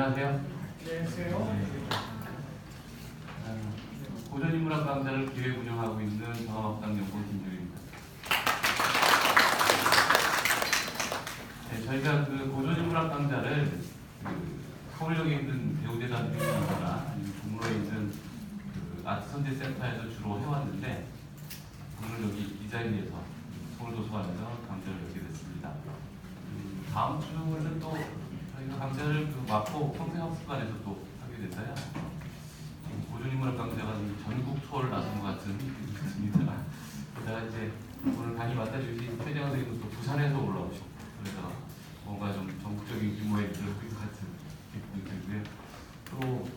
안녕하세요. 안녕하세요. 고전인문학 강좌를 기획 운영하고 있는 경험학당연구원 김주입니다. 네, 저희가 그 고전인문학 강좌를 서울역에 있는 배우재단이거나 아니면 종로에 있는 그 아트선제센터에서 주로 해왔는데 오늘 여기 이 자리에서 서울도서관에서 강좌를 열게 됐습니다. 다음 주는 또 저희가 강좌를 그 마포 평생학습관에서 또 하게 됐어요. 고전인문학 강좌가 전국 투어를 나선 것 같은 느낌이 듭니다. 그러다가 이제 오늘 강의 맡아주신 최재형 선생님은 또 부산에서 올라오셨고 그래서 뭔가 좀 전국적인 규모의 일을 하는 것 같은 느낌이 들고요. 또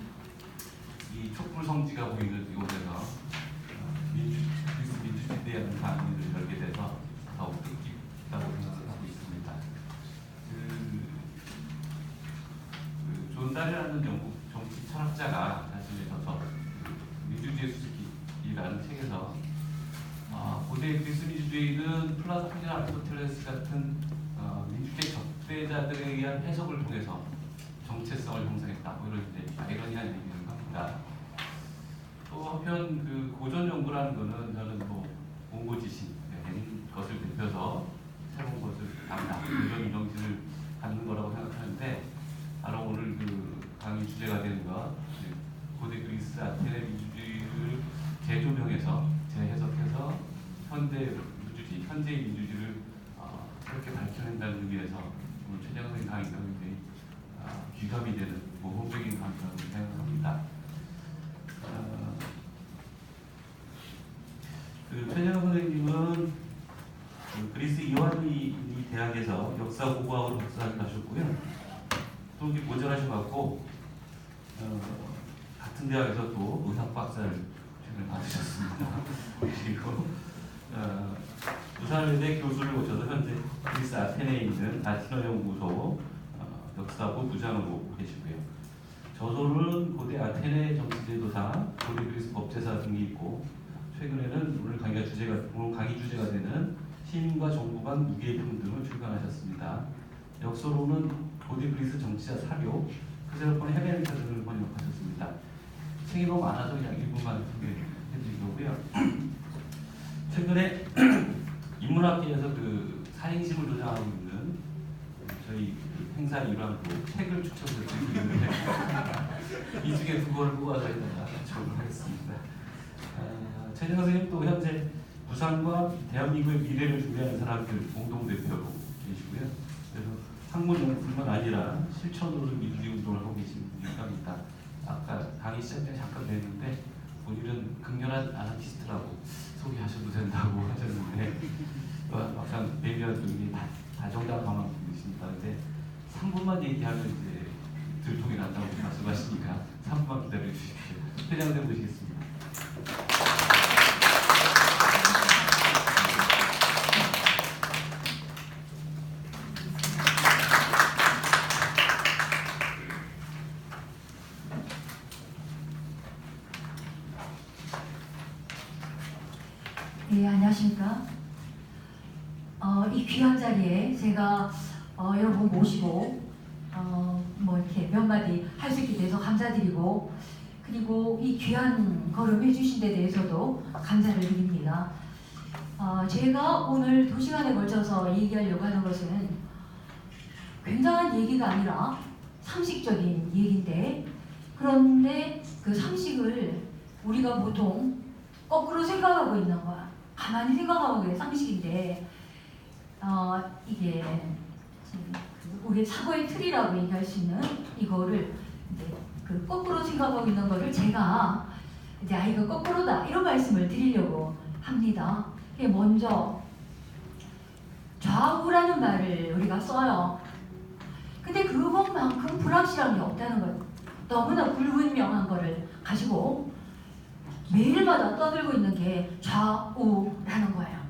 이 촛불 성지가 보이는 이곳에서 그리스 민주시대라는 강의를 열게 돼서 더욱 뜻깊다고 생각하고 있습니다. 존 다레라는 영국 정치 철학자가 자신의 저서 민주주의 수수께끼라는 책에서 고대 그리스 민주주의는 플라톤이나 아리스토텔레스 같은 민주주의 적대자들에 의한 해석을 통해서 정체성을 형성했다. 이런 이제 아이러니한 얘기를 합니다. 또 한편 그 고전 연구라는 것은 저는 뭐 몽고지신 것을 대표해서 새로운 것을 담다 고전 정신을 갖는 거라고 생각하는데 바로 오늘 그 강의 주제가 되는 것 고대 그리스 아테네 민주주의를 재조명해서 재해석해서 현대 민주주의, 현재의 민주주의를 그렇게 밝혀낸다는 의미에서 오늘 최재형 선생님 강의가 굉장히 귀감이 되는 모범적인 강의라고 생각합니다. 그 최재형 선생님은 그 그리스 이완리 대학에서 역사 고고학으로 박사를 하셨고요. 또 이제 모자라셔갖고 같은 대학에서 또 의학 박사를 최근에 받으셨습니다. 그리고 부산의대 교수를 모셔서 현재 그리스 아테네에 있는 아티너 연구소 역사부 부장으로 계시고요. 저서는 고대 아테네 정치제도사, 고대 그리스 법제사 등이 있고 최근에는 오늘 강의 주제가 되는 시민과 정부 간 무게평등을 출간하셨습니다. 역서로는 고대 그리스 정치자 사료, 크세노폰 헤메네타 등을 번역하셨습니다. 책이 너무 많아서 그냥 일부만 소개해드리고요. 최근에 인문학계에서 그 사행심을 조장하고 있는 저희 행사 일환으로 책을 추천해 드리는데 이 중에 두 권을 뽑아서 일단 적을 하겠습니다. 최재형 선생님 또 현재 부산과 대한민국의 미래를 준비하는 사람들 공동대표로 계시고요. 그래서 학문뿐만 아니라 실천으로 민주주의 운동을 하고 계신 분이기도 합니다. 아까 강의 시작 때 잠깐 뵀는데 본인은 극렬한 아나키스트라고 소개하셔도 된다고 하셨는데 막상 뵈면 굉장히 다정다감한 분이십니다. 근데 3분만 얘기하면 이제 들통이 난다고 말씀하시니까 3분만 기다려 주십시오. 회장님 모시겠습니다. 네, 안녕하십니까. 이 귀한 자리에 제가 여러분 모시고 뭐 이렇게 몇 마디 할 수 있게 돼서 감사드리고 그리고 이 귀한 걸음 해주신 데 대해서도 감사를 드립니다. 제가 오늘 2시간에 걸쳐서 얘기하려고 하는 것은 굉장한 얘기가 아니라 상식적인 얘기인데 그런데 그 상식을 우리가 보통 거꾸로 생각하고 있는 거야. 가만히 생각하고 그게 상식인데 이게 우리 사고의 틀이라고 얘기할 수 있는 이거를 이제 그 거꾸로 생각하고 있는 거를 제가 이제 이거 거꾸로다 이런 말씀을 드리려고 합니다. 먼저 좌우라는 말을 우리가 써요. 근데 그것만큼 불확실한 게 없다는 거예요. 너무나 불분명한 거를 가지고 매일마다 떠들고 있는 게 좌우라는 거예요.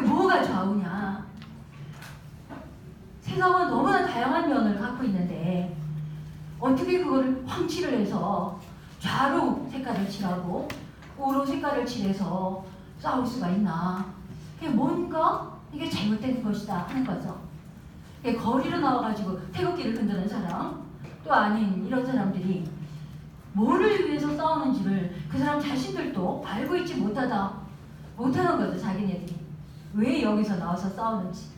뭐가 좌우냐? 세상은 너무나 다양한 면을 갖고 있는데 어떻게 그거를 황치를 해서 좌로 색깔을 칠하고 우로 색깔을 칠해서 싸울 수가 있나? 뭔가 이게 잘못된 것이다 하는 거죠. 거리로 나와가지고 태극기를 흔드는 사람, 또 아닌 이런 사람들이 뭐를 위해서 싸우는지를 그 사람 자신들도 알고 있지 못하는 거죠. 자기네들이 왜 여기서 나와서 싸우는지.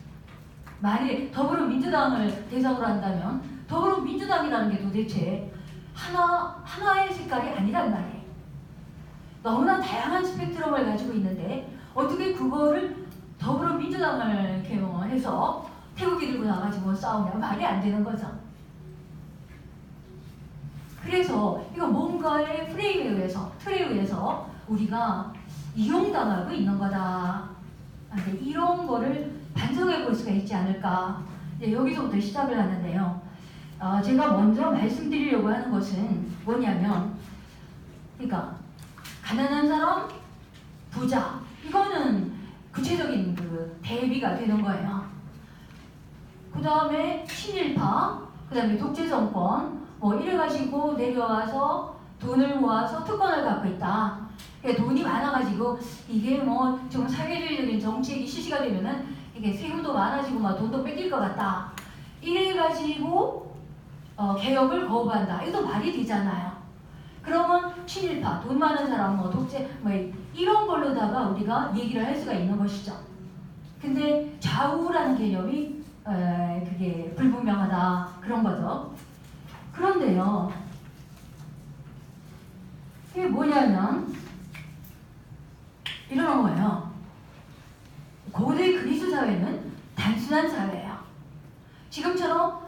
만일에 더불어민주당을 대상으로 한다면 더불어민주당이라는 게 도대체 하나의 색깔이 아니란 말이에요. 너무나 다양한 스펙트럼을 가지고 있는데 어떻게 그거를 더불어민주당을 개명해서 태극기 들고 나가지고 싸우냐. 말이 안 되는 거죠. 그래서 이거 뭔가의 프레임에 의해서, 틀에 의해서 우리가 이용당하고 있는 거다. 이런 거를 반성해 볼 수가 있지 않을까. 여기서부터 시작을 하는데요. 제가 먼저 말씀드리려고 하는 것은 뭐냐면, 그러니까 가난한 사람, 부자, 이거는 구체적인 그 대비가 되는 거예요. 그 다음에 친일파, 그 다음에 독재정권, 뭐 이래가지고 내려와서 돈을 모아서 특권을 갖고 있다. 돈이 많아가지고 이게 뭐 좀 사회주의적인 정책이 실시가 되면은 이게 세금도 많아지고 막 돈도 뺏길 것 같다. 이래가지고 개혁을 거부한다. 이것도 말이 되잖아요. 그러면 친일파, 돈 많은 사람, 뭐 독재, 뭐 이런 걸로다가 우리가 얘기를 할 수가 있는 것이죠. 근데 좌우라는 개념이 그게 불분명하다 그런 거죠. 그런데요, 이게 뭐냐면 이런 거예요. 고대 그리스 사회는 단순한 사회예요. 지금처럼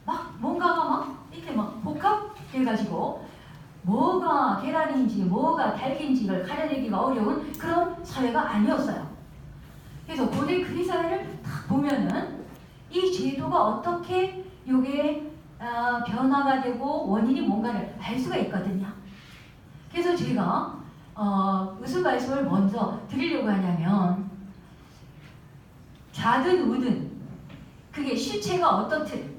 막 뭔가가 막 이렇게 막 복합해가지고 뭐가 계란인지 뭐가 닭인지를 가려내기가 어려운 그런 사회가 아니었어요. 그래서 고대 그리스 사회를 딱 보면은 이 제도가 어떻게 요게 변화가 되고 원인이 뭔가를 알 수가 있거든요. 그래서 제가 무슨 말씀을 먼저 드리려고 하냐면, 좌든 우든 그게 실체가 어떻든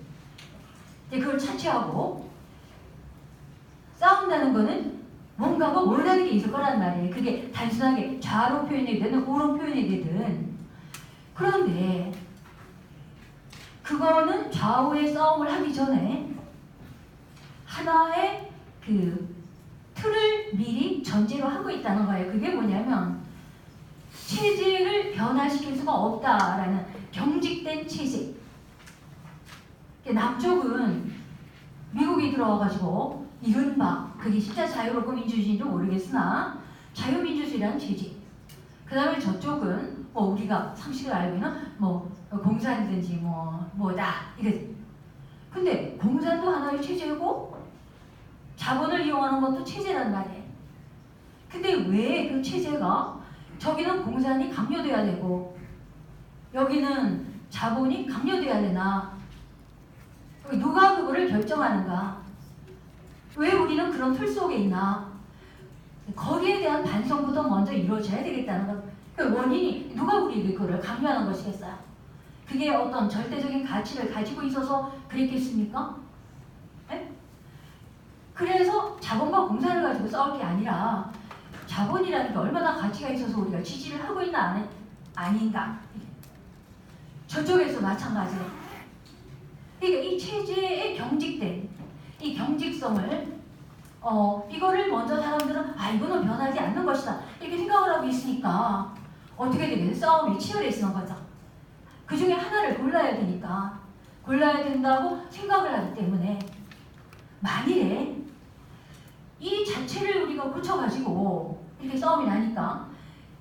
그걸 차치하고 싸운다는 거는 뭔가가 원하는 게 있을 거란 말이에요. 그게 단순하게 좌로 표현이 되든 우로 표현이 되든. 그런데 그거는 좌우의 싸움을 하기 전에 하나의 그 틀을 미리 전제로 하고 있다는 거예요. 그게 뭐냐면 체제를 변화시킬 수가 없다라는 경직된 체제. 남쪽은 미국이 들어와가지고 이른바 그게 진짜 자유롭고 민주주의인지 모르겠으나 자유민주주의라는 체제. 그 다음에 저쪽은 뭐 우리가 상식을 알고 있는 뭐 공산이든지 뭐다 이거지. 근데 공산도 하나의 체제고 자본을 이용하는 것도 체제란 말이에요. 근데 왜 그 체제가 저기는 공산이 강요돼야 되고 여기는 자본이 강요돼야 되나? 누가 그거를 결정하는가? 왜 우리는 그런 틀 속에 있나? 거기에 대한 반성부터 먼저 이루어져야 되겠다는 것. 그 원인이 누가 우리에게 그걸 강요하는 것이겠어요? 그게 어떤 절대적인 가치를 가지고 있어서 그랬겠습니까? 네? 그래서 자본과 공산을 가지고 싸울 게 아니라 자본이라는 게 얼마나 가치가 있어서 우리가 지지를 하고 있나 아닌가. 저쪽에서 마찬가지예요. 그러니까 이 체제에 경직된 이 경직성을 이거를 먼저 사람들은 이거는 변하지 않는 것이다 이렇게 생각을 하고 있으니까 어떻게 되겠어요? 싸움이 치열해지는 거죠. 그 중에 하나를 골라야 되니까 골라야 된다고 생각을 하기 때문에 만일에 이 자체를 우리가 고쳐가지고 이렇게 싸움이 나니까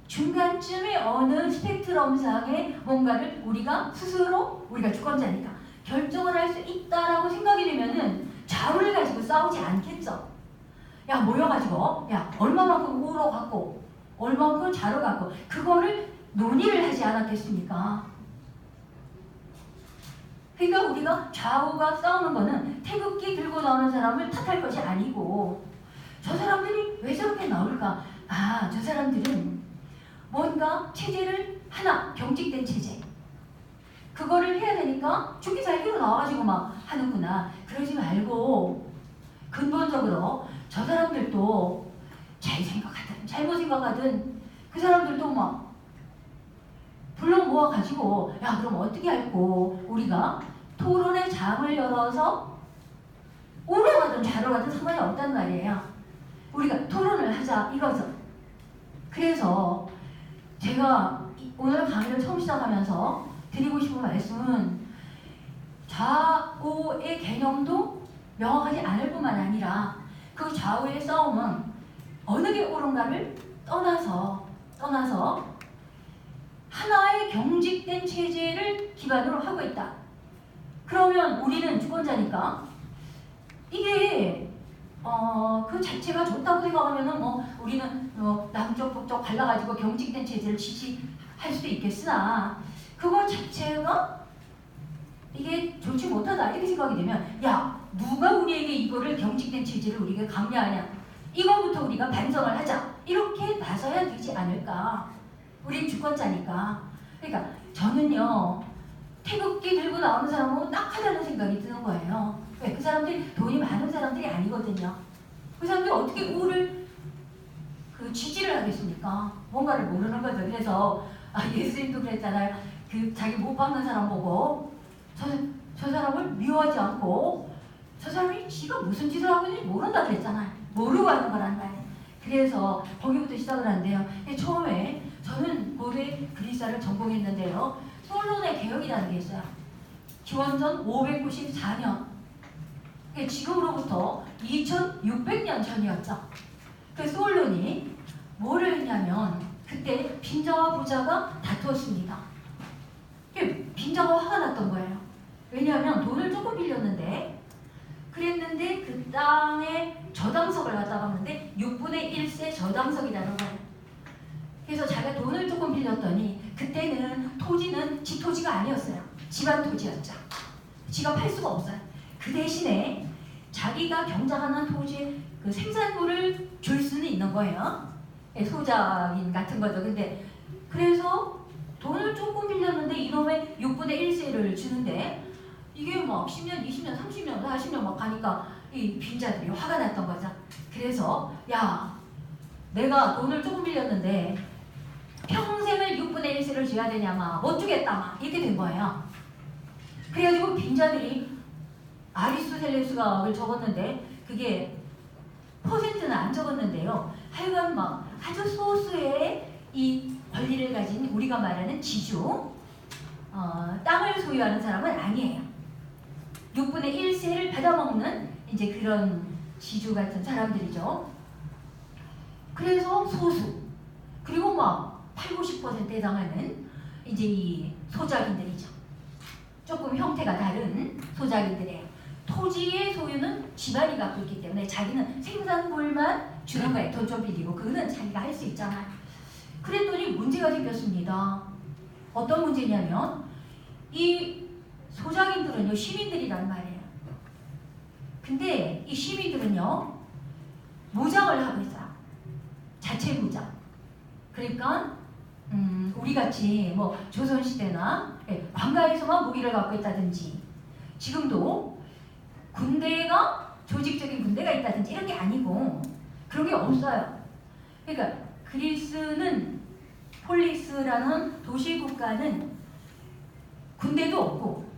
중간쯤에 어느 스펙트럼상의 뭔가를 우리가 스스로 우리가 주권자니까 결정을 할 수 있다라고 생각이 되면은 좌우를 가지고 싸우지 않겠죠. 야 모여가지고 야 얼마만큼 우로 갖고 얼마만큼 좌로 갖고 그거를 논의를 하지 않았겠습니까? 그러니까 우리가 좌우가 싸우는 거는 태극기 들고 나오는 사람을 탓할 것이 아니고 저 사람들이 왜 저렇게 나올까? 저 사람들은 뭔가 체제를 하나 경직된 체제 그거를 해야 되니까 죽기 살기로 나와가지고 막 하는구나. 그러지 말고 근본적으로 저 사람들도 잘 생각하든 잘못 생각하든 그 사람들도 막 불러 모아가지고 야 그럼 어떻게 할고 우리가 토론의 장을 열어서 우로 가든 좌로 가든 상관이 없단 말이에요. 우리가 토론을 하자 이거죠. 그래서 제가 오늘 강의를 처음 시작하면서 드리고 싶은 말씀은 좌우의 개념도 명확하지 않을 뿐만 아니라 그 좌우의 싸움은 어느 게 옳은가를 떠나서 하나의 경직된 체제를 기반으로 하고 있다. 그러면 우리는 주권자니까 이게 그 자체가 좋다고 생각하면은 뭐 우리는 남쪽 북쪽 갈라가지고 경직된 체제를 지지할 수도 있겠으나 그거 자체가 이게 좋지 못하다 이렇게 생각이 되면 야 누가 우리에게 이거를 경직된 체제를 우리가 강요하냐 이거부터 우리가 반성을 하자 이렇게 나서야 되지 않을까. 우린 주권자니까. 그러니까 저는요 태극기 들고 나오는 사람하고 딱하다는 생각이 드는 거예요. 왜? 그 사람들이 돈이 많은 사람들이 아니거든요. 그 사람들이 어떻게 우를 지지를 하겠습니까? 뭔가를 모르는 거죠. 그래서 예수님도 그랬잖아요. 그 자기 못 박는 사람 보고 저 사람을 미워하지 않고 저 사람이 지가 무슨 짓을 하고 있는지 모른다 그랬잖아요. 모르고 하는 거란 말이에요. 그래서 거기부터 시작을 한대요. 처음에 저는 고대 그리스사를 전공했는데요. 솔론의 개혁이라는 게 있어요. 기원전 594년. 지금으로부터 2600년 전이었죠. 그 솔론이 뭐를 했냐면 그때 빈자와 부자가 다투었습니다. 빈자가 화가 났던 거예요. 왜냐하면 돈을 조금 빌렸는데 그랬는데 그 땅에 저당석을 갖다 봤는데 6분의 1세 저당석이라는 거예요. 그래서 자기가 돈을 조금 빌렸더니 그때는 토지는 지 토지가 아니었어요. 집안 토지였죠. 지가 팔 수가 없어요. 그 대신에 자기가 경작하는 토지의 그 생산물을 줄 수는 있는 거예요. 소작인 같은 거죠. 근데 그래서 돈을 조금 빌렸는데 이놈의 6분의 1세를 주는데 이게 막 10년, 20년, 30년, 40년 막 가니까 이 빈자들이 화가 났던 거죠. 그래서 야 내가 돈을 조금 빌렸는데 평생을 6분의 1세를 줘야 되냐 못 주겠다 막 이렇게 된 거예요. 그래가지고 빈자들이 아리스토텔레스가 적었는데 그게 퍼센트는 안 적었는데요. 하여간 막 아주 소수의 이 권리를 가진 우리가 말하는 지주 땅을 소유하는 사람은 아니에요. 6분의 1세를 받아먹는 이제 그런 지주 같은 사람들이죠. 그래서 소수 그리고 막 80~90%에 해당하는 이제 이 소작인들이죠. 조금 형태가 다른 소작인들이에요. 토지의 소유는 집안이 갖고 있기 때문에 자기는 생산물만 주는 거예요. 돈 좀 빌리고 그거는 자기가 할 수 있잖아요. 그랬더니 문제가 생겼습니다. 어떤 문제냐면 이 소작인들은요 시민들이란 말이에요. 근데 이 시민들은요 무장을 하고 있어요. 자체 무장. 그러니까 우리같이 뭐 조선시대나 관가에서만 무기를 갖고 있다든지 지금도 군대가 조직적인 군대가 있다든지 이런 게 아니고 그런 게 없어요. 그러니까 그리스는 폴리스라는 도시국가는 군대도 없고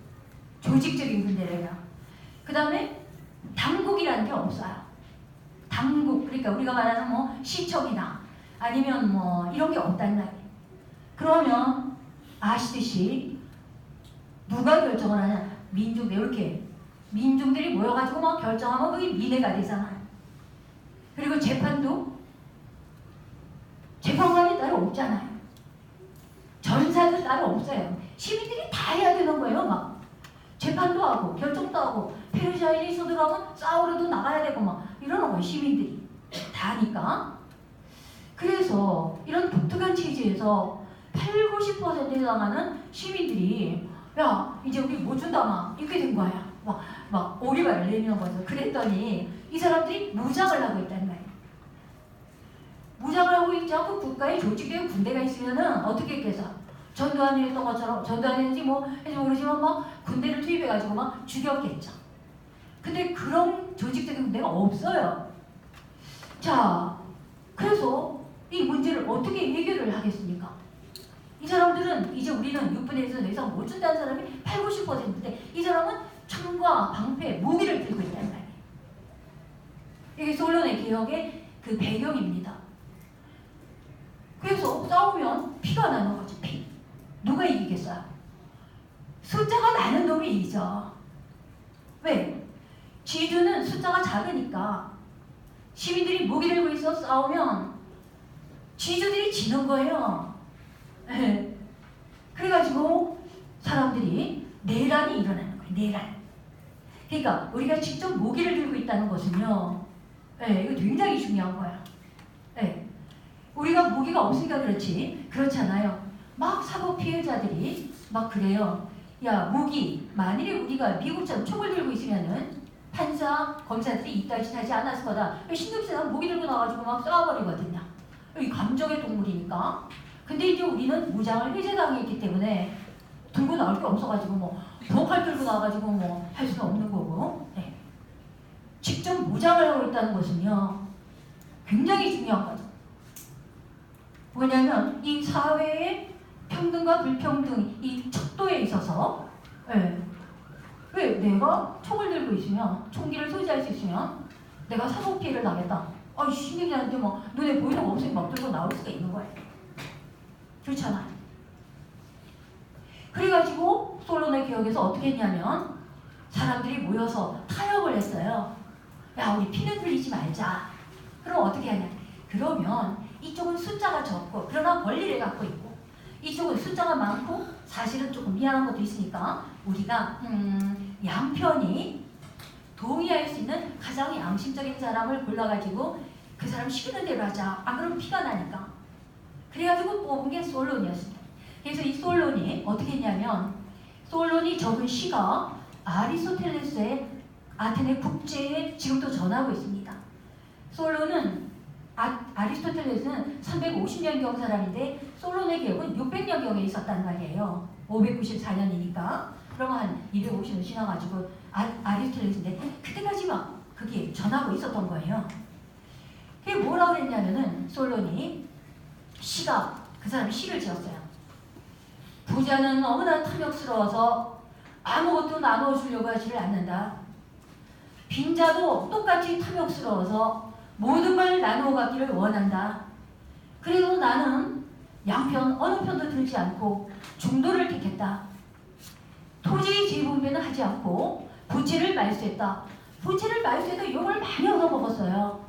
조직적인 군대래요. 그 다음에 당국이라는 게 없어요. 당국 그러니까 우리가 말하는 뭐 시청이나 아니면 뭐 이런 게 없단 말이에요. 그러면 아시듯이 누가 결정을 하냐? 민중들 이렇게 민중들이 모여가지고 막 결정하면 그게 민회가 되잖아요. 그리고 재판관이 따로 없잖아요. 전사도 따로 없어요. 시민들이 다 해야 되는 거예요. 막 재판도 하고 결정도 하고 페르시아인이 서들어가면 싸우러도 나가야 되고 막 이러는 거예요. 시민들이 다 하니까. 그래서 이런 독특한 체제에서 80~90%에 해당하는 시민들이 야 이제 우리 못 준다 막 이렇게 된 거야. 막 오리발을 내미는 거죠. 그랬더니 이 사람들이 무장을 하고 있다는 말이에요. 무장을 하고 있지 않고 국가에 조직된 군대가 있으면은 어떻게 했겠어? 전두환이 했던 것처럼 전두환인지 뭐 해서 모르지만 막 군대를 투입해가지고 막 죽였겠죠. 근데 그런 조직적인 군대가 없어요. 자, 그래서 이 문제를 어떻게 해결을 하겠습니까? 이 사람들은 이제 우리는 6분의 1에서 이상 못 준다는 사람이 80~90%인데 이 사람은 총과 방패, 무기를 들고 있단 말이에요. 이게 솔론의 개혁의 그 배경입니다. 그래서 싸우면 피가 나는 거지. 피. 누가 이기겠어요? 숫자가 많은 놈이 이기죠. 왜? 지주는 숫자가 작으니까 시민들이 무기 들고 있어 싸우면 지주들이 지는 거예요. 그래가지고 사람들이 내란이 일어나는 거예요. 내란. 그러니까 우리가 직접 무기를 들고 있다는 것은요, 이거 굉장히 중요한 거야. 우리가 무기가 없으니까 그렇잖아요. 막 사고 피해자들이 막 그래요. 야, 무기, 만일에 우리가 미국처럼 총을 들고 있으면은 판사, 검사들이 이따 짓하지 않았을 거다. 신경쓰다가 무기 들고 나가지고 막 쏴버리거든요. 이 감정의 동물이니까. 근데 이제 우리는 무장을 해제당했기 때문에 들고 나올 게 없어가지고 뭐 독칼 들고 나와가지고 뭐 할 수는 없는 거고. 직접 무장을 하고 있다는 것은요, 굉장히 중요한 거죠. 뭐냐면 이 사회의 평등과 불평등 이 척도에 있어서 왜 내가 총을 들고 있으면 총기를 소지할 수 있으면 내가 사고 피해를 당했다. 시민들한테 뭐 눈에 보이는 거 없으니 막 들고 나올 수가 있는 거예요. 그렇잖아요. 그래가지고 솔론의 개혁에서 어떻게 했냐면 사람들이 모여서 타협을 했어요. 야, 우리 피는 흘리지 말자. 그럼 어떻게 하냐? 그러면 이쪽은 숫자가 적고 그러나 권리를 갖고 있고 이쪽은 숫자가 많고 사실은 조금 미안한 것도 있으니까 우리가 양편이 동의할 수 있는 가장 양심적인 사람을 골라가지고 그 사람 시키는 대로 하자. 안 그러면 피가 나니까. 그래가지고 뽑은 게 솔론이었습니다. 그래서 이 솔론이 어떻게 했냐면 솔론이 적은 시가 아리스토텔레스의 아테네 국제에 지금도 전하고 있습니다. 솔론은 아리스토텔레스는 350년경 사람인데 솔론의 개혁은 600년경에 있었단 말이에요. 594년이니까 그러면 한 250년 지나가지고 아리스토텔레스인데 그때까지 막 그게 전하고 있었던 거예요. 그게 뭐라고 그랬냐면은 솔론이 시가 그 사람이 시를 지었어요. 부자는 너무나 탐욕스러워서 아무것도 나눠주려고 하지를 않는다. 빈자도 똑같이 탐욕스러워서 모든 걸 나누어 갖기를 원한다. 그래도 나는 양편 어느 편도 들지 않고 중도를 택했다. 토지 재분배는 하지 않고 부채를 말소했다. 부채를 말소해도 욕을 많이 얻어먹었어요.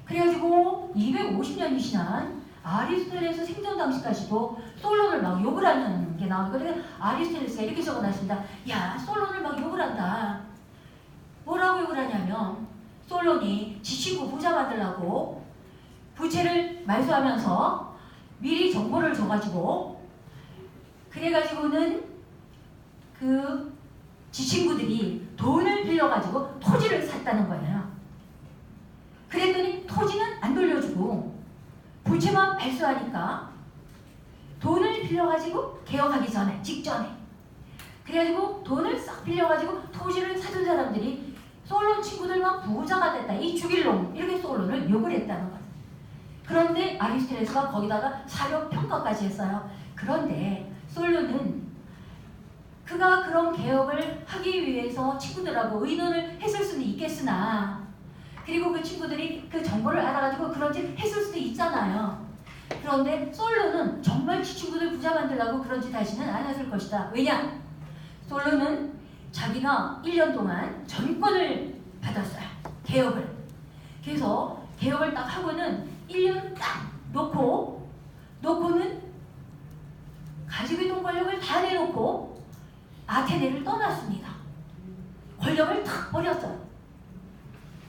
그래가지고 250년이 지난 아리스토텔레스 생전 당시까지도 솔론을 막 욕을 하는 게 나오니까 그래서 아리스토텔레스가 이렇게 적어놨습니다. 야, 솔론을 막 욕을 한다. 뭐라고 욕을 하냐면 솔론이 지치고 부자 만들라고 부채를 말소하면서 미리 정보를 줘가지고 그래가지고는 그 지친구들이 돈을 빌려가지고 토지를 샀다는 거예요. 그랬더니 토지는 안 돌려주고 부채만 발수하니까 돈을 빌려가지고 개혁하기 전에 직전에 그래가지고 돈을 싹 빌려가지고 토지를 사둔 사람들이 솔론 친구들만 부자가 됐다. 이 죽일 놈 이렇게 솔론을 욕을 했다는 거예요. 그런데 아리스토텔레스가 거기다가 사료 평가까지 했어요. 그런데 솔론은 그가 그런 개혁을 하기 위해서 친구들하고 의논을 했을 수는 있겠으나 그리고 그 친구들이 그 정보를 알아가지고 그런 짓 했을 수도 있잖아요. 그런데 솔론은 정말 지 친구들 부자 만들려고 그런 짓 하지는 않았을 것이다. 왜냐? 솔론은 자기가 1년 동안 전권을 받았어요. 개혁을. 그래서 개혁을 딱 하고는 1년 딱 놓고는 가지고 있던 권력을 다 내놓고 아테네를 떠났습니다. 권력을 탁 버렸어요.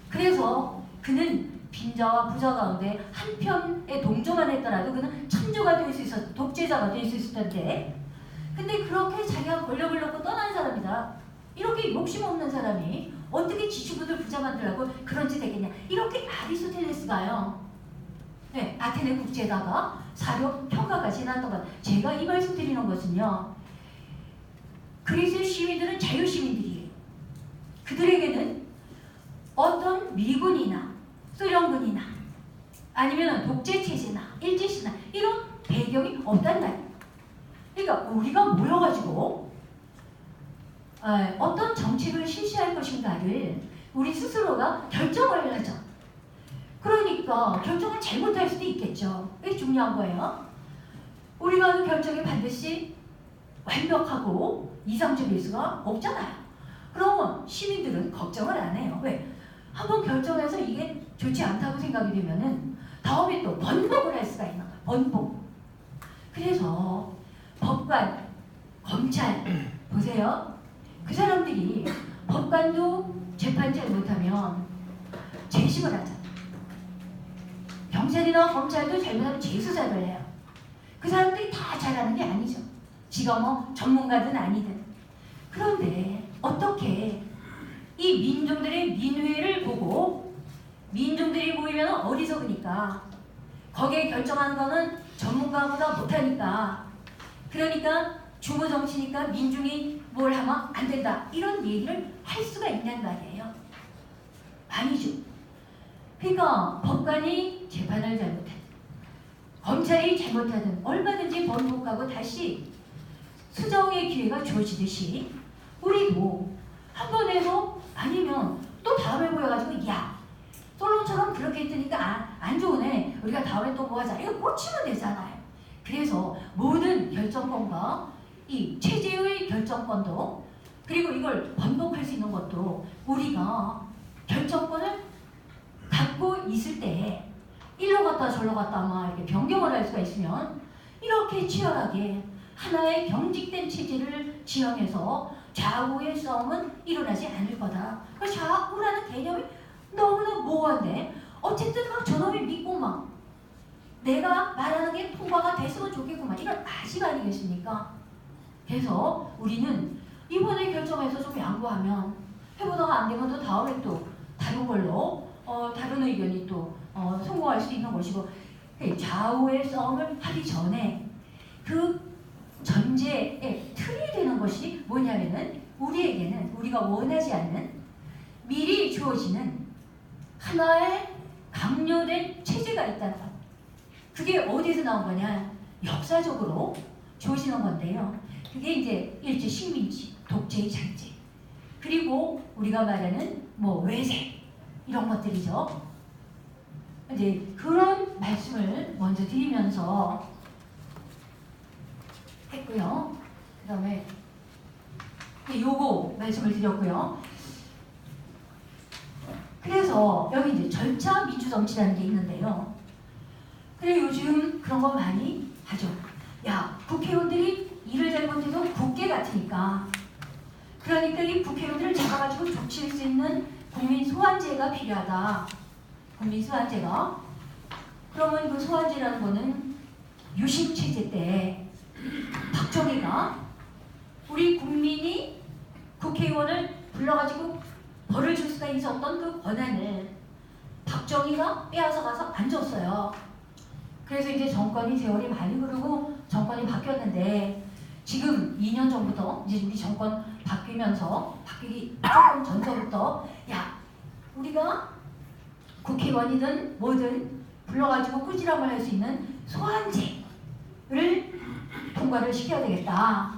그래서 그는 빈자와 부자 가운데 한 편에 동조만 했더라도 그는 천주가 될 수 있었, 독재자가 될 수 있을 텐데 근데 그렇게 자기가 권력을 놓고 떠난 사람이다. 이렇게 욕심 없는 사람이 어떻게 지주부들 부자 만들라고 그런 짓 했겠냐. 이렇게 아리스토텔레스가요. 네, 아테네 국제에다가 사료 평가까지 해놨던 것. 제가 이 말씀 드리는 것은요. 그리스 시민들은 자유시민들이에요. 그들에게는 어떤 미군이나 소련군이나 아니면 독재체제나 일제시나 이런 배경이 없단 말이에요. 그러니까 우리가 모여가지고 어떤 정책을 실시할 것인가를 우리 스스로가 결정을 하죠. 그러니까 결정을 잘못할 수도 있겠죠. 이게 중요한 거예요. 우리가 하는 결정이 반드시 완벽하고 이상적일 수가 없잖아요. 그러면 시민들은 걱정을 안 해요. 왜? 한번 결정해서 이게 좋지 않다고 생각이 되면은 다음에 또 번복을 할 수가 있는 거예요. 번복. 그래서 법관, 검찰 보세요. 그 사람들이 법관도 재판 잘못하면 재심을 하잖아요. 경찰이나 검찰도 잘못하면 재수사를 해요. 그 사람들이 다 잘하는 게 아니죠. 지가 뭐 전문가든 아니든. 그런데 어떻게 이 민중들의 민회를 보고 민중들이 모이면 어리석으니까 거기에 결정하는 거는 전문가보다 못하니까 그러니까 주무 정치니까 민중이 뭘 하면 안 된다 이런 얘기를 할 수가 있냔 말이에요. 아니죠. 그러니까 법관이 재판을 잘못하든 검찰이 잘못하든 얼마든지 번복하고 다시 수정의 기회가 주어지듯이 우리도 한 번 해서 아니면 또 다음에 모여가지고 야 솔로몬처럼 그렇게 했으니까 안 좋으네 우리가 다음에 또 뭐 하자 이거 꽂히면 되잖아요. 그래서 모든 결정권과 이 체제의 결정권도 그리고 이걸 번복할 수 있는 것도 우리가 결정권을 갖고 있을 때 일로 갔다 절로 갔다 막 이렇게 변경을 할 수가 있으면 이렇게 치열하게 하나의 경직된 체제를 지향해서 좌우의 싸움은 일어나지 않을 거다. 그 좌우라는 개념이 너무나 모호한데 어쨌든 막 저놈이 믿고 막 내가 말하는 게 통과가 됐으면 좋겠구만 이런 아식 아니겠습니까? 그래서 우리는 이번에 결정해서 좀 양보하면 해보다가 안 되면 또 다음에 또 다른 걸로 다른 의견이 또 성공할 수 있는 것이고 좌우의 싸움을 하기 전에 그 전제의 틀이 되는 것이 뭐냐면은 우리에게는 우리가 원하지 않는 미리 주어지는 하나의 강요된 체제가 있다는 것. 그게 어디서 나온 거냐? 역사적으로 주어지는 건데요. 그게 이제 일제 식민지, 독재의 잔재, 그리고 우리가 말하는 뭐 외세 이런 것들이죠. 이제 그런 말씀을 먼저 드리면서 했고요. 그 다음에 요거 말씀을 드렸고요. 그래서 여기 이제 절차 민주정치라는 게 있는데요. 그래 요즘 그런 거 많이 하죠. 야 국회의원들이 일을 잘못해도 국회 같으니까 그러니까 이 국회의원들을 잡아가지고 조치할 수 있는 국민 소환제가 필요하다. 국민 소환제가 그러면 그 소환제라는 거는 유신체제 때 박정희가 우리 국민이 국회의원을 불러가지고 벌을 줄 수가 있었던 그 권한을 박정희가 빼앗아가서 안 줬어요. 그래서 이제 정권이 세월이 많이 흐르고 정권이 바뀌었는데 지금 2년 전부터 이제 우리 정권 바뀌면서 바뀌기 조금 전서부터 야 우리가 국회의원이든 뭐든 불러가지고 꾸지람을 할 수 있는 소환제를 통과를 시켜야 되겠다.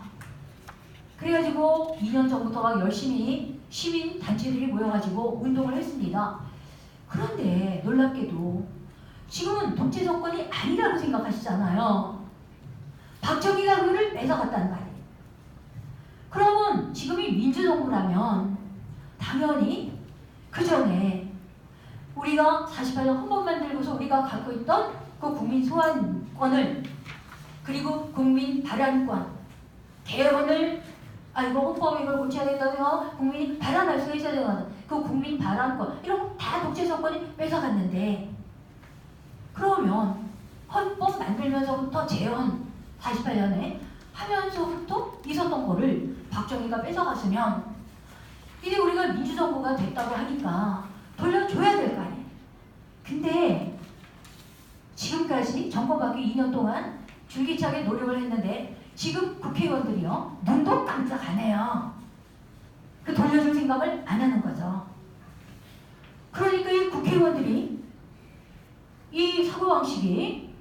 그래가지고 2년 전부터 막 열심히 시민 단체들이 모여가지고 운동을 했습니다. 그런데 놀랍게도 지금은 독재 정권이 아니라고 생각하시잖아요. 박정희가 그를 뺏어갔다는 말이에요. 그러면 지금이 민주정부라면 당연히 그 전에 우리가 48년 헌법 만들고서 우리가 갖고 있던 그 국민 소환권을 그리고 국민 발안권 개헌을 이거 헌법에 이걸 고쳐야 된다고 국민이 발안할 수 있어야 되는 그 국민 발안권 이런 거 다 독재 정권이 뺏어갔는데 그러면 헌법 만들면서부터 재헌 48년에 하면서부터 있었던 거를 박정희가 뺏어갔으면 이제 우리가 민주정부가 됐다고 하니까 돌려줘야 될 거 아니에요. 근데 지금까지 정권 바뀌 2년 동안 줄기차게 노력을 했는데 지금 국회의원들이요 눈도 깜짝 안 해요. 그 돌려줄 생각을 안 하는 거죠. 그러니까 이 국회의원들이 이 사고방식이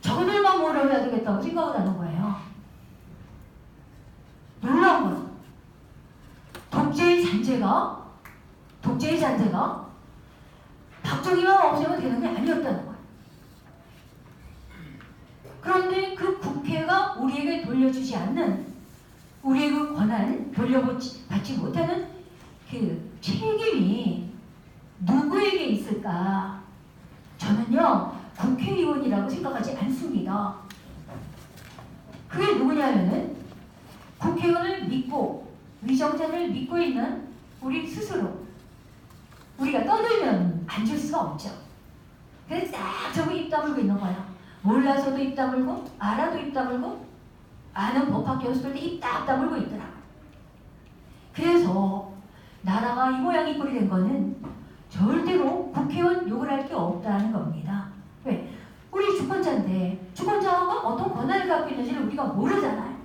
저들만 뭐라고 해야 되겠다고 생각을 하는 거예요. 놀라운 거죠. 독재의 잔재가 박정희만 없애면 되는 게 아니었다는 거예요. 그런데 그 국회가 우리에게 돌려주지 않는, 우리의 그 권한 돌려받지 못하는 그 책임이 누구에게 있을까? 저는요, 국회의원이라고 생각하지 않습니다. 그게 누구냐면은 국회의원을 믿고 위정자를 믿고 있는 우리 스스로. 우리가 떠들면 안 줄 수가 없죠. 그래서 딱 저거 입 다물고 있는 거야. 몰라서도 입 다물고 알아도 입 다물고 아는 법학 교수들도 입 딱 다물고 있더라. 그래서 나라가 이 모양 이 꼴이 된 거는 절대로 국회의원 욕을 할 게 없다는 겁니다. 왜? 우리 주권자인데 주권자가 어떤 권한을 갖고 있는지를 우리가 모르잖아요.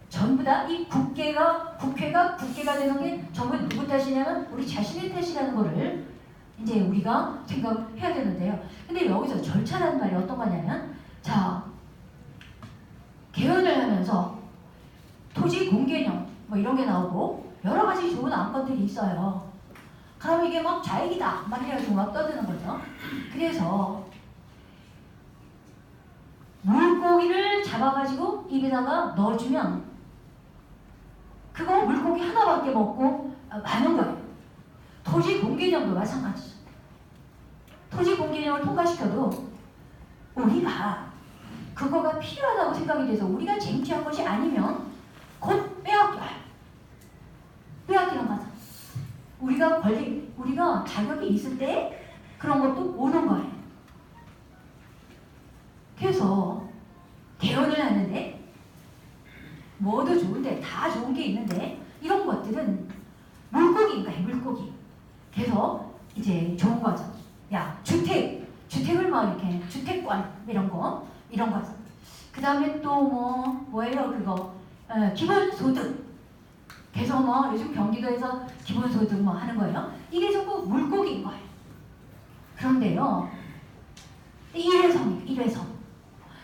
전부 다 이 국회가 되는 게 전부 누구 탓이냐면 우리 자신의 탓이라는 거를 이제 우리가 생각해야 되는데요. 근데 여기서 절차라는 말이 어떤 거냐면, 자, 개헌을 하면서 토지 공개념 뭐 이런 게 나오고 여러 가지 좋은 안건들이 있어요. 그럼 이게 막 좌익이다 막 이래가지고 막 떠드는 거죠. 그래서 물고기를 잡아가지고 입에다가 넣어주면 그거 물고기 하나밖에 먹고 마는 거예요. 토지 공개념도 마찬가지죠. 토지 공개념을 통과시켜도 우리가 그거가 필요하다고 생각이 돼서 우리가 쟁취한 것이 아니면 곧 빼앗겨요. 빼앗기는 거죠. 우리가 자격이 있을 때 그런 것도 오는 거예요. 그래서 개헌을 하는데 뭐도 좋은데 다 좋은 게 있는데 이런 것들은 물고기인가요? 물고기. 그래서 이제 좋은 거죠. 야, 주택을 막 이렇게 주택권 이런 거죠. 그 다음에 또 뭐예요 그거 기본소득. 그래서 요즘 경기도에서 기본소득 하는 거예요. 이게 전부 물고기인 거예요. 그런데요, 일회성.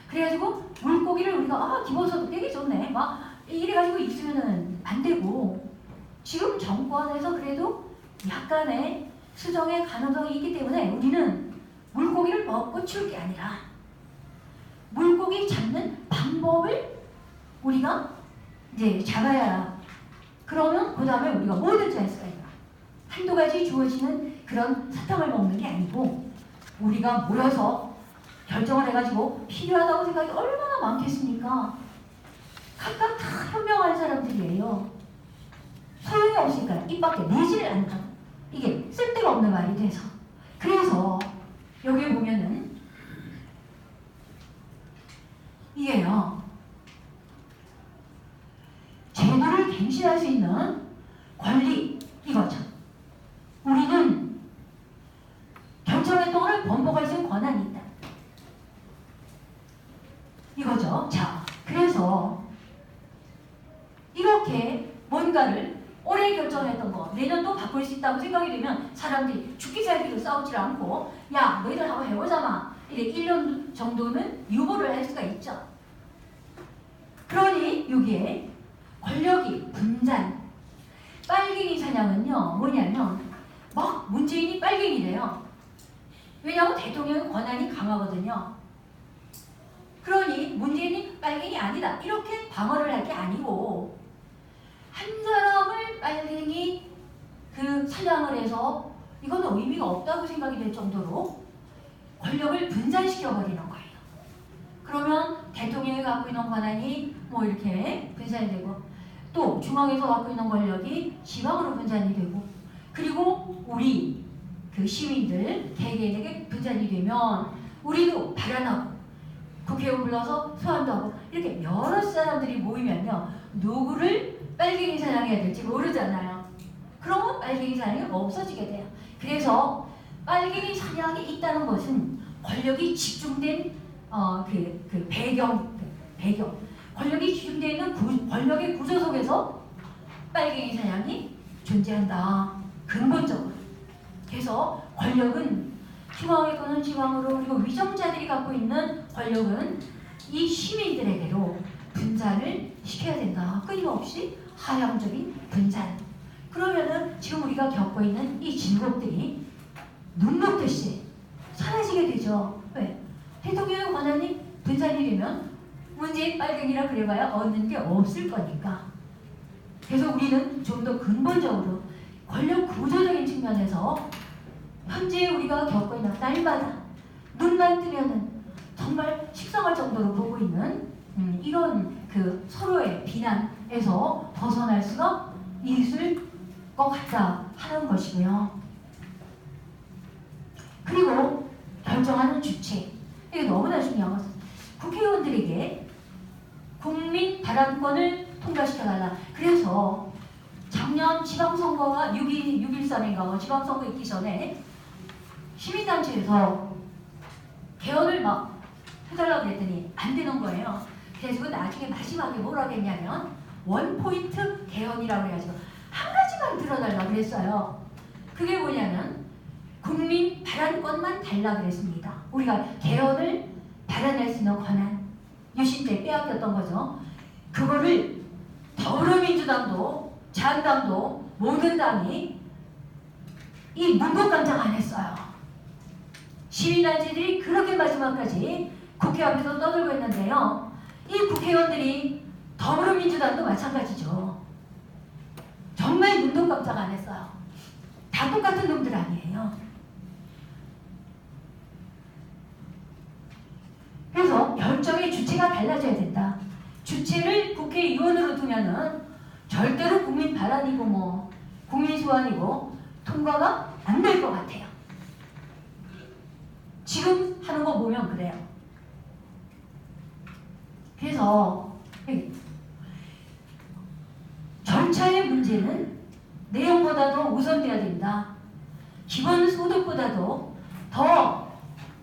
그래가지고 물고기를 우리가 기본소득 되게 좋네 막 이래가지고 있으면은 안 되고, 지금 정권에서 그래도 약간의 수정의 가능성이 있기 때문에 우리는 물고기를 먹고 치울 게 아니라 물고기 잡는 방법을 우리가 이제 잡아야, 그러면 그 다음에 우리가 뭐든지 할 수가 있다. 한두 가지 주어지는 그런 사탕을 먹는 게 아니고 우리가 모여서 결정을 해가지고 필요하다고 생각이 얼마나 많겠습니까? 각각 다 현명한 사람들이에요. 소용이 없으니까 입 밖에 내지를 않다. 이게 쓸데가 없는 말이 돼서. 그래서 여기 보면은 이게요, 제도를 갱신할 수 있는 권리 이거죠. 우리는 결정행동을 번복할 수 있는 권한이 있다. 이거죠. 자, 그래서 이렇게 뭔가를 올해 결정했던 거 내년도 바꿀 수 있다고 생각이 되면 사람들이 죽기 살기로 싸우지 않고 야, 너희들 한번 해보자마. 이렇게 1년 정도는 유보를 할 수가 있죠. 그러니 여기에 권력이 분산. 빨갱이 사냥은요 뭐냐면 막 문재인이 빨갱이래요. 왜냐하면 대통령의 권한이 강하거든요. 그러니 문재인이 빨갱이 아니다 이렇게 방어를 할 게 아니고, 한 사람을 빨갱이 사냥을 해서 이거는 의미가 없다고 생각이 될 정도로 권력을 분산시켜 버리는 거예요. 그러면 대통령이 갖고 있는 권한이 이렇게 분산이 되고, 또 중앙에서 갖고 있는 권력이 지방으로 분산이 되고, 그리고 우리 시민들 개개인에게 분산이 되면 우리도 발언하고 국회의원 불러서 소환도 하고 이렇게 여러 사람들이 모이면요, 누구를 빨갱이 사냥해야 될지 모르잖아요. 그러면 빨갱이 사냥이 없어지게 돼요. 그래서 빨갱이 사냥이 있다는 것은 권력이 집중된 배경 권력이 집중되어 있는 권력의 구조 속에서 빨갱이 사냥이 존재한다. 근본적으로. 그래서 권력은 중앙에 거는 지방으로, 그리고 위정자들이 갖고 있는 권력은 이 시민들에게로 분산을 시켜야 된다. 끊임없이 하향적인 분산. 그러면은 지금 우리가 겪고 있는 이 진국들이 눈 녹듯이 사라지게 되죠. 왜? 대통령의 권한이 분산이 되면 문재인 빨갱이라 그래봐야 얻는 게 없을 거니까. 그래서 우리는 좀 더 근본적으로 권력 구조적인 측면에서 현재 우리가 겪고 있는 날마다 눈만 뜨면은 정말 식상할 정도로 보고 있는 이런 그 서로의 비난에서 벗어날 수가 있을 것 같다 하는 것이고요. 그리고 결정하는 주체, 이게 너무나 중요한 것은 국회의원들에게 국민 발언권을 통과시켜달라. 그래서 작년 지방선거가 6.13인가 지방선거 있기 전에 시민단체에서 개헌을 막 해달라고 그랬더니 안 되는 거예요. 그래서 나중에 마지막에 뭐라고 했냐면 원포인트 개헌이라고 해가지고 한 가지만 들어달라고 그랬어요. 그게 뭐냐면 국민 발언권만 달라 그랬습니다. 우리가 개헌을 발언할 수 있는 권한, 유신 때 빼앗겼던 거죠. 그거를 더불어민주당도 자유당도 모든 당이 이 문고깜장 안 했어요. 시민단체들이 그렇게 마지막까지 국회 앞에서 떠들고 있는데요. 이 국회의원들이 더불어민주당도 마찬가지죠. 정말 눈도 깜짝 안 했어요. 다 똑같은 놈들 아니에요. 그래서 결정의 주체가 달라져야 된다. 주체를 국회의원으로 두면은 절대로 국민 발언이고 뭐 국민 소환이고 통과가 안 될 것 같아요. 지금 하는 거 보면 그래요. 그래서 절차의 문제는 내용보다도 우선돼야 된다. 기본소득보다도 더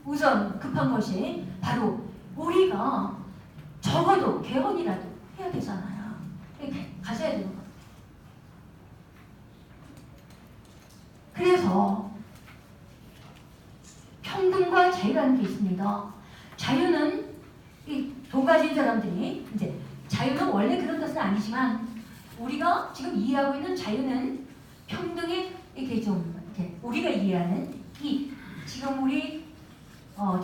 우선 급한 것이 바로 우리가 적어도 개헌이라도 해야 되잖아요. 이렇게 가셔야 되는 거예요. 그래서 평등과 자유라는 게 있습니다. 자유는 이 돈 가진 사람들이 이제 자유는 원래 그런 것은 아니지만 우리가 지금 이해하고 있는 자유는 평등의 이렇게 좀 이렇게 우리가 이해하는 이 지금 우리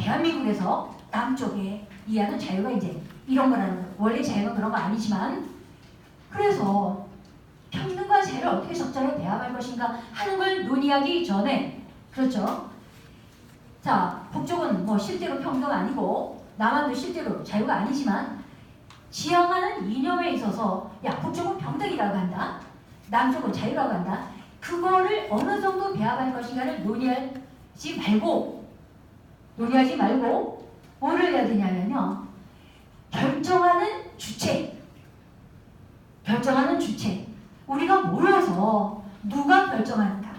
대한민국에서 남쪽에 이해하는 자유가 이제 이런 거라는 거예요. 원래 자유는 그런 거 아니지만 그래서 평등과 자유를 어떻게 적절하게 대합할 것인가 하는 걸 논의하기 전에 그렇죠. 자, 북쪽은 뭐 실제로 평등 아니고 남한도 실제로 자유가 아니지만 지향하는 이념에 있어서 야 북쪽은 평등이라고 한다. 남쪽은 자유라고 한다. 그거를 어느 정도 배합할 것인가를 논의하지 말고 뭐를 해야 되냐면요. 결정하는 주체. 우리가 모여서 누가 결정하는가.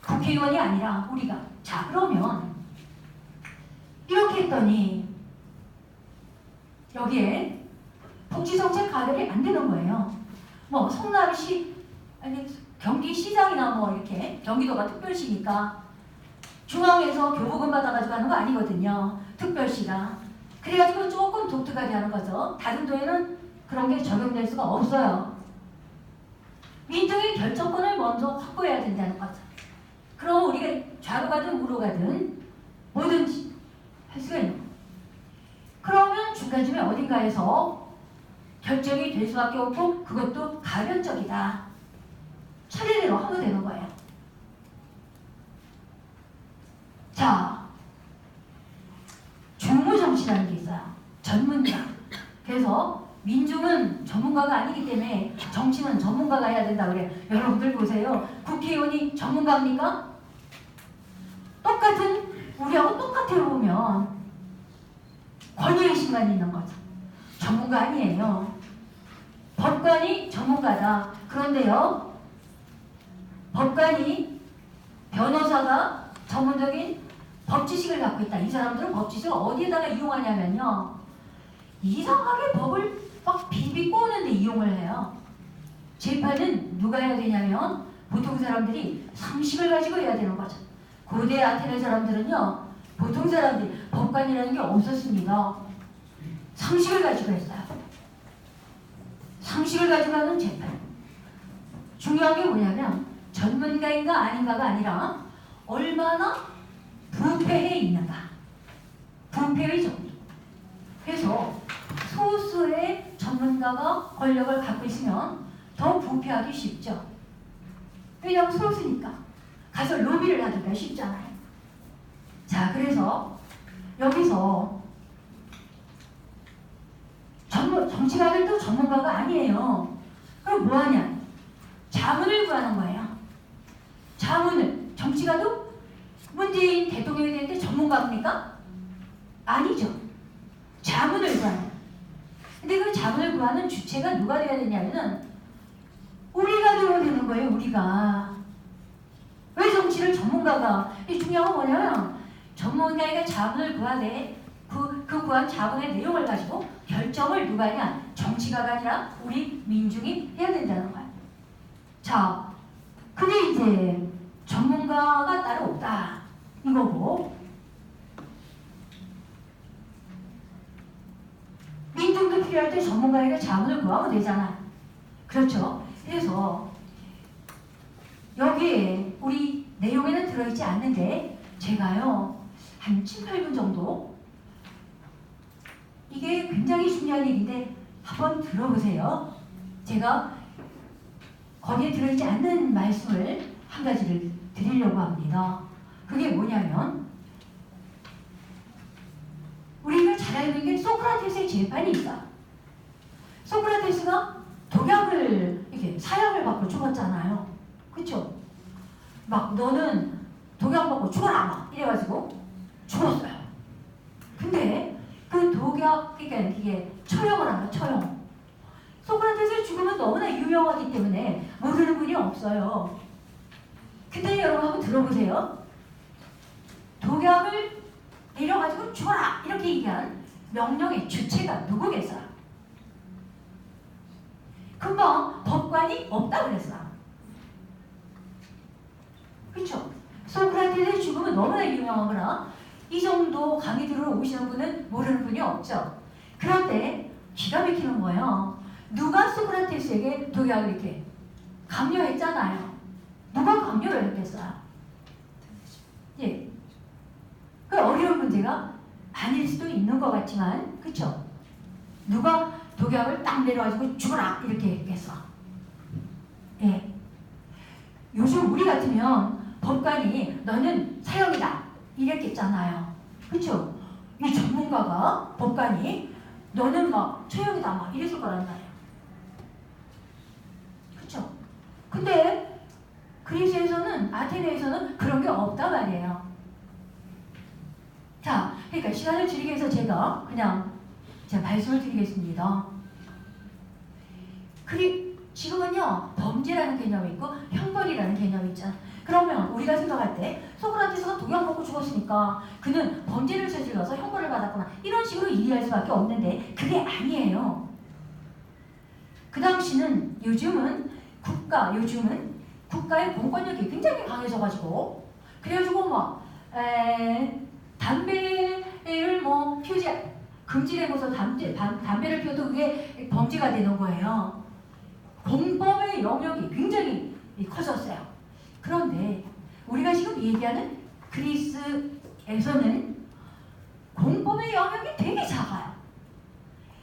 국회의원이 아니라 우리가. 자, 그러면 이렇게 했더니 여기에 복지정책 가결이 안 되는 거예요. 뭐 성남시 아니 경기시장이나 뭐 이렇게 경기도가 특별시니까 중앙에서 교부금 받아가지고 하는 거 아니거든요. 특별시가. 그래가지고 조금 독특하게 하는 거죠. 다른 도에는 그런 게 적용될 수가 없어요. 민중의 결정권을 먼저 확보해야 된다는 거죠. 그럼 우리가 좌로 가든 우로 가든 뭐든지 할 수가 있는 거예요. 그러면 중간중에 어딘가에서 결정이 될 수밖에 없고 그것도 가변적이다. 차례대로 하면 되는 거예요. 자, 조무정치라는 게 있어요. 전문가. 그래서 민중은 전문가가 아니기 때문에 정치는 전문가가 해야 된다 그래요. 여러분들 보세요. 국회의원이 전문가입니까? 우리하고 똑같아요 보면 권위의식만 있는 거죠. 전문가 아니에요. 법관이 전문가다. 그런데요. 법관이 변호사가 전문적인 법지식을 갖고 있다. 이 사람들은 법지식을 어디에다가 이용하냐면요. 이상하게 법을 막 비비 꼬는데 이용을 해요. 재판은 누가 해야 되냐면 보통 사람들이 상식을 가지고 해야 되는 거죠. 고대 아테네 사람들은요. 보통 사람들이 법관이라는 게 없었습니다. 상식을 가지고 했어요. 상식을 가지고 하는 재판. 중요한 게 뭐냐면 전문가인가 아닌가가 아니라 얼마나 부패해 있는가. 부패의 정리. 그래서 소수의 전문가가 권력을 갖고 있으면 더 부패하기 쉽죠. 왜냐하면 소수니까. 가서 로비를 하기가 쉽잖아요. 자, 그래서 여기서 정치가들도 전문가가 아니에요. 그럼 뭐 하냐? 자문을 구하는 거예요. 자문을. 정치가도 문재인 대통령이 되는데 전문가입니까? 아니죠. 자문을 구하는. 근데 그 자문을 구하는 주체가 누가 돼야 되냐면은 우리가 되어야 되는 거예요. 우리가. 왜 정치를 전문가가? 이 중요한 건 뭐냐면 전문가가 자문을 구하되 그 구한 자문의 내용을 가지고 결정을 누가 하냐? 정치가가 아니라 우리 민중이 해야 된다는 거야. 자, 근데 이제 전문가가 따로 없다 이거고, 민중도 필요할 때 전문가에게 자문을 구하면 되잖아. 그렇죠? 그래서 여기에 우리 내용에는 들어있지 않는데 제가요 한 7, 8분 정도, 이게 굉장히 중요한 얘기인데 한번 들어보세요. 제가 거기에 들어있지 않는 말씀을 한 가지를 드리려고 합니다. 그게 뭐냐면 우리가 잘 알고 있는 게 소크라테스의 재판이 있어. 소크라테스가 독약을 이렇게 사약을 받고 죽었잖아요. 그쵸? 막 너는 독약 먹고 죽어라 막 이래가지고 죽었어요. 근데 그 독약, 그러니까 이게 처형을 한 거야. 처형. 소크라테스의 죽음은 너무나 유명하기 때문에 모르는 분이 없어요. 근데 여러분 한번 들어보세요. 독약을 내려가지고 죽어라 이렇게 얘기한 명령의 주체가 누구겠어요? 금방 법관이 없다 그랬어. 그렇죠? 소크라테스의 죽음은 너무나 유명하거나 이 정도 강의 들으러 오시는 분은 모르는 분이 없죠. 그런데 기가 막히는 거예요. 누가 소크라테스에게 독약을 이렇게 강요했잖아요. 누가 강요를 했겠어요? 예. 그 어려운 문제가 아닐 수도 있는 것 같지만, 그쵸? 누가 독약을 딱 내려가지고 죽어라 이렇게 했겠어. 예. 요즘 우리 같으면 법관이 너는 사형이다 이랬겠잖아요. 그쵸? 이 전문가가 법관이 너는 막 처형이다 막 이랬을 거란 말이에요. 그쵸? 근데 그리스에서는, 아테네에서는 그런 게 없단 말이에요. 자, 그러니까 시간을 줄이기 위해서 제가 그냥 말씀을 드리겠습니다. 지금은요 범죄라는 개념이 있고 형벌이라는 개념이 있잖아. 그러면 우리가 생각할 때 소크라테스가 독약 먹고 죽었으니까 그는 범죄를 저질러서 형벌을 받았구나 이런 식으로 이해할 수밖에 없는데 그게 아니에요. 그 당시는 요즘은 국가의 공권력이 굉장히 강해져가지고 그래가지고 막 담배를 뭐 피우지 금지되고서 담배를 피워도 그게 범죄가 되는 거예요. 공법의 영역이 굉장히 커졌어요. 그런데 우리가 지금 얘기하는 그리스에서는 공법의 영역이 되게 작아요.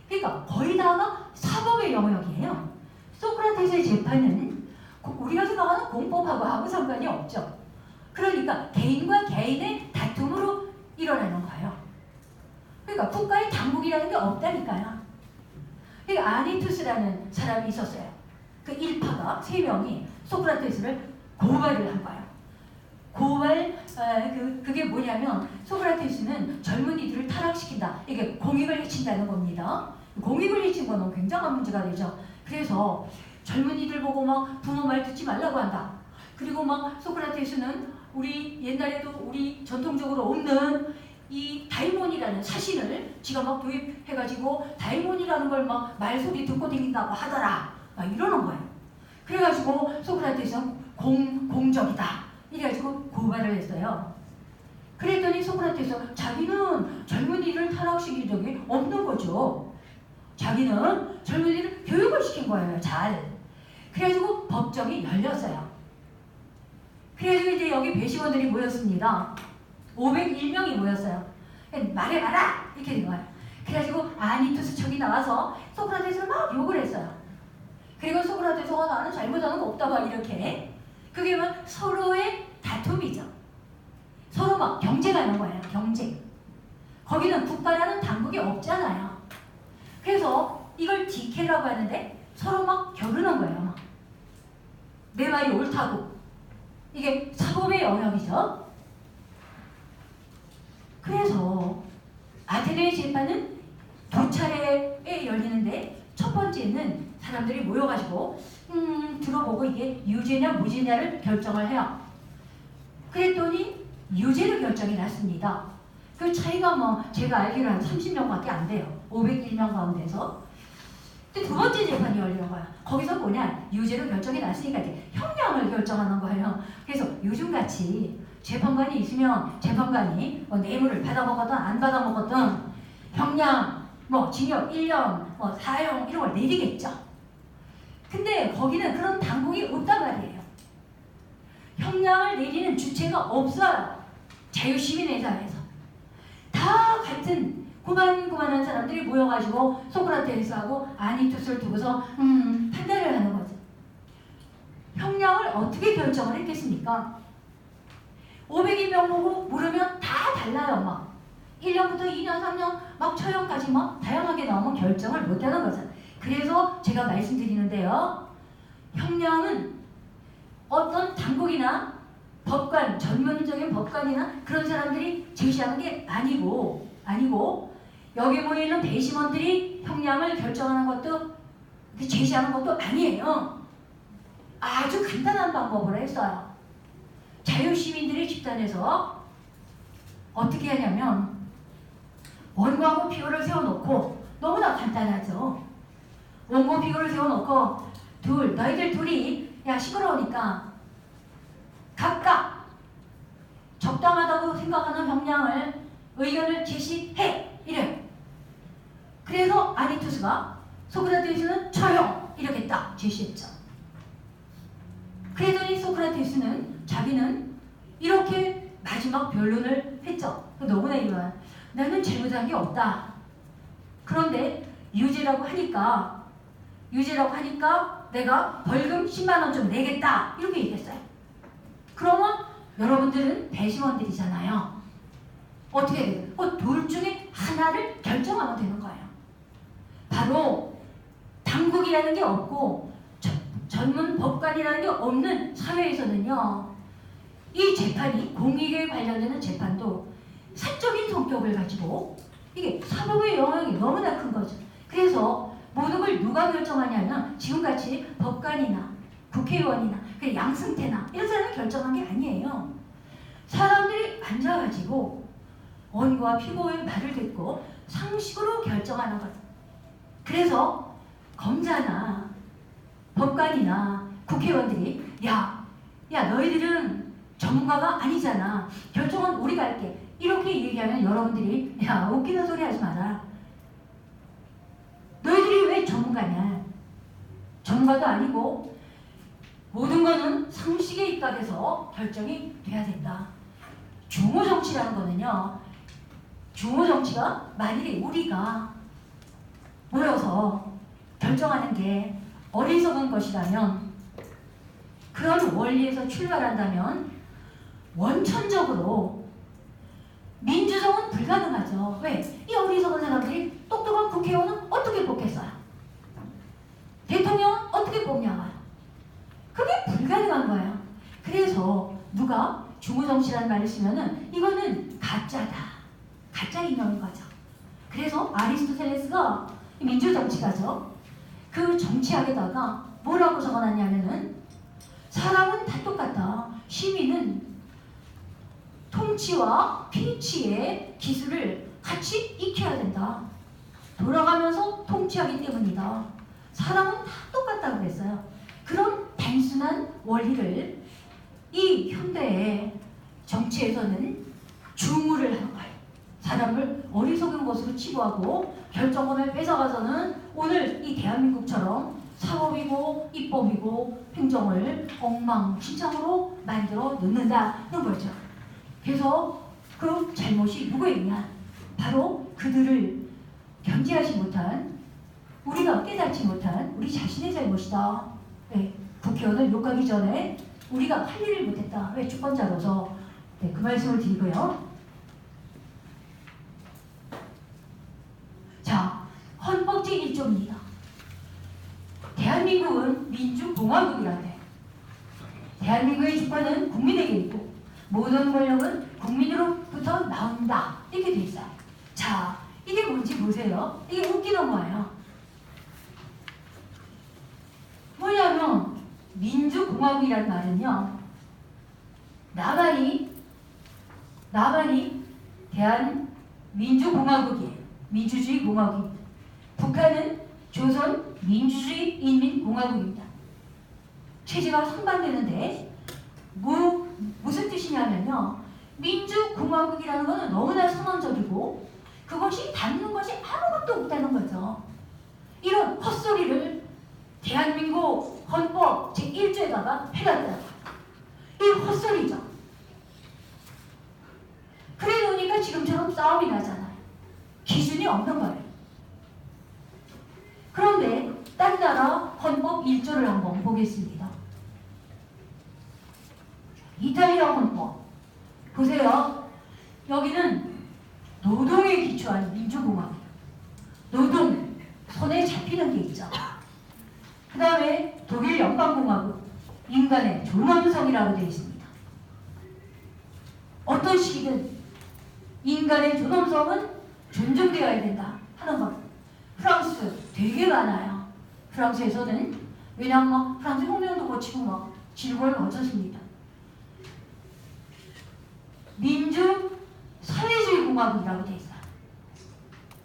그러니까 거의 다가 사법의 영역이에요. 소크라테스의 재판은 우리가 생각하는 공법하고 아무 상관이 없죠. 그러니까 개인과 개인의 다툼으로 일어나는 거예요. 그러니까 국가의 당국이라는 게 없다니까요. 그러니까 아니투스라는 사람이 있었어요. 그 일파가 3명이 소크라테스를 고발을 한 거예요. 그게 뭐냐면 소크라테스는 젊은이들을 타락시킨다. 이게 공익을 해친다는 겁니다. 공익을 해친 거는 굉장한 문제가 되죠. 그래서 젊은이들 보고 막 부모 말 듣지 말라고 한다. 그리고 막 소크라테스는 우리 옛날에도 우리 전통적으로 없는 이 다이몬이라는 사신을 지가 막 도입해가지고 다이몬이라는 걸 막 말소리 듣고 다닌다고 하더라. 막 이러는 거예요. 그래가지고 소크라테스는 공적이다. 이래가지고 고발을 했어요. 그랬더니 소크라테스 자기는 젊은이를 타락시킨 적이 없는 거죠. 자기는 젊은이를 교육을 시킨 거예요. 잘. 그래가지고 법정이 열렸어요. 그래가지고 이제 여기 배심원들이 모였습니다. 501명이 모였어요. 말해봐라! 이렇게 된 거예요. 그래가지고 아니투스 척이 나와서 소크라테스를 막 욕을 했어요. 그리고 소크라테스가 나는 잘못하는 거 없다 막 이렇게. 그게 막 서로의 다툼이죠. 서로 막 경쟁하는 거예요. 경쟁. 거기는 국가라는 당국이 없잖아요. 그래서 이걸 디케라고 하는데 서로 막 겨루는 거예요. 막. 내 말이 옳다고. 이게 사법의 영역이죠. 그래서 아테네의 재판은 두 차례에 열리는데 첫 번째는 사람들이 모여가지고 들어보고 이게 유죄냐 무죄냐를 결정을 해요. 그랬더니 유죄로 결정이 났습니다. 그 차이가 뭐 제가 알기로 한 30명밖에 안 돼요. 501명 가운데서. 근데 두 번째 재판이 열리는 거야. 거기서 뭐냐, 유죄로 결정이 났으니까 이제 형량을 결정하는 거예요. 그래서 요즘같이 재판관이 있으면 재판관이 뭐 뇌물을 받아먹었든 안 받아먹었든 형량, 뭐 징역 1년, 뭐 사형 이런 걸 내리겠죠. 근데 거기는 그런 당국이 없단 말이에요. 형량을 내리는 주체가 없어요. 자유시민의 사회에서. 다 같은 고만고만한 사람들이 모여가지고 소크라테스하고 아니투스를 두고서 판단을 하는 거죠. 형량을 어떻게 결정을 했겠습니까? 500명 보고 물으면 다 달라요. 막 1년부터 2년, 3년, 막 처형까지 막 다양하게 나오면 결정을 못하는 거죠. 그래서 제가 말씀드리는데요. 형량은 어떤 당국이나 법관, 전문적인 법관이나 그런 사람들이 제시하는 게 아니고 여기 모여있는 배심원들이 형량을 결정하는 것도 제시하는 것도 아니에요. 아주 간단한 방법으로 했어요. 자유시민들이 집단에서 어떻게 하냐면 원고하고 피고를 세워놓고, 너무나 간단하죠. 원고 피고를 세워놓고 너희들 둘이 야 시끄러우니까 각각 적당하다고 생각하는 형량을 의견을 제시해 이래요. 그래서 아니투스가 소크라테스는 처형 이렇게 딱 제시했죠. 그랬더니 소크라테스는 자기는 이렇게 마지막 변론을 했죠. 너무나 이거야. 나는 잘못한 게 없다. 그런데 유죄라고 하니까 내가 벌금 10만 원 좀 내겠다 이렇게 얘기했어요. 그러면 여러분들은 배심원들이잖아요. 어떻게 돼요? 둘 중에 하나를 결정하면 되는 거예요. 바로 당국이라는 게 없고 전문 법관이라는 게 없는 사회에서는요, 이 재판이 공익에 관련되는 재판도 사적인 성격을 가지고 이게 사법의 영역이 너무나 큰 거죠. 그래서 모든 걸 누가 결정하냐면 지금같이 법관이나 국회의원이나 양승태나 이런 사람이 결정한 게 아니에요. 사람들이 앉아가지고 원고와 피고의 말을 듣고 상식으로 결정하는 거죠. 그래서 검사나 법관이나 국회의원들이 야 너희들은 전문가가 아니잖아. 결정은 우리가 할게. 이렇게 얘기하면 여러분들이 야 웃기는 소리 하지 마라. 너희들이 왜 전문가냐. 전문가도 아니고 모든 거는 상식에 입각해서 결정이 돼야 된다. 중호 정치라는 거는요. 중호 정치가 만일에 우리가 모여서 결정하는 게 어리석은 것이라면, 그런 원리에서 출발한다면 원천적으로 민주정은 불가능하죠. 왜? 이 어리석은 사람들이 똑똑한 국회의원은 어떻게 뽑겠어요? 대통령은 어떻게 뽑냐고요? 그게 불가능한 거예요. 그래서 누가 중호정치라는 말을 쓰면은 이거는 가짜다. 가짜 인형인 거죠. 그래서 아리스토텔레스가 민주정치가죠. 그 정치학에다가 뭐라고 적어놨냐면은 사람은 다 똑같다. 시민은 통치와 피치의 기술을 같이 익혀야 된다. 돌아가면서 통치하기 때문이다. 사람은 다 똑같다고 그랬어요. 그런 단순한 원리를 이 현대의 정치에서는 중우를 하는 거예요. 사람을 어리석은 것으로 치부하고 결정권을 뺏어가서는 오늘 이 대한민국처럼 사법이고 입법이고 행정을 엉망진창으로 만들어 놓는다는 거죠. 그래서 그 잘못이 누구였냐? 바로 그들을 견제하지 못한, 우리가 깨닫지 못한 우리 자신의 잘못이다. 네, 국회의원을 욕하기 전에 우리가 할 일을 못했다. 왜? 주권자로서. 네, 그 말씀을 드리고요. 자, 헌법 제1조입니다. 대한민국은 민주공화국이라네. 대한민국의 주권은 국민에게 있고 모든 권력은 국민으로부터 나온다. 이렇게 돼 있어요. 자, 이게 뭔지 보세요. 이게 웃기는 거예요. 뭐냐면 민주공화국이라는 말은요, 남한이 대한민주공화국이에요. 민주주의 공화국입니다. 북한은 조선 민주주의 인민공화국입니다. 체제가 상반되는데 무슨 뜻이냐면요, 민주공화국이라는 것은 너무나 선언적이고 그것이 닿는 것이 아무것도 없다는 거죠. 이런 헛소리를 대한민국 헌법 제1조에다가 해놨다. 이 헛소리죠. 그래 놓으니까 지금처럼 싸움이 나잖아요. 기준이 없는 거예요. 그런데 딴 나라 헌법 1조를 한번 보겠습니다. 이탈리아 헌법 보세요. 여기는 노동에 기초한 민주공화국. 노동, 손에 잡히는 게 있죠. 그 다음에 독일 연방공화국, 인간의 존엄성이라고 되어 있습니다. 어떤 시기든 인간의 존엄성은 존중되어야 된다 하는 것. 프랑스 되게 많아요. 프랑스에서는 왜냐하면 프랑스 혁명도 거치고 막 질고를 거쳤습니다. 민주 사회주의 공화국이라고 되어 있어요.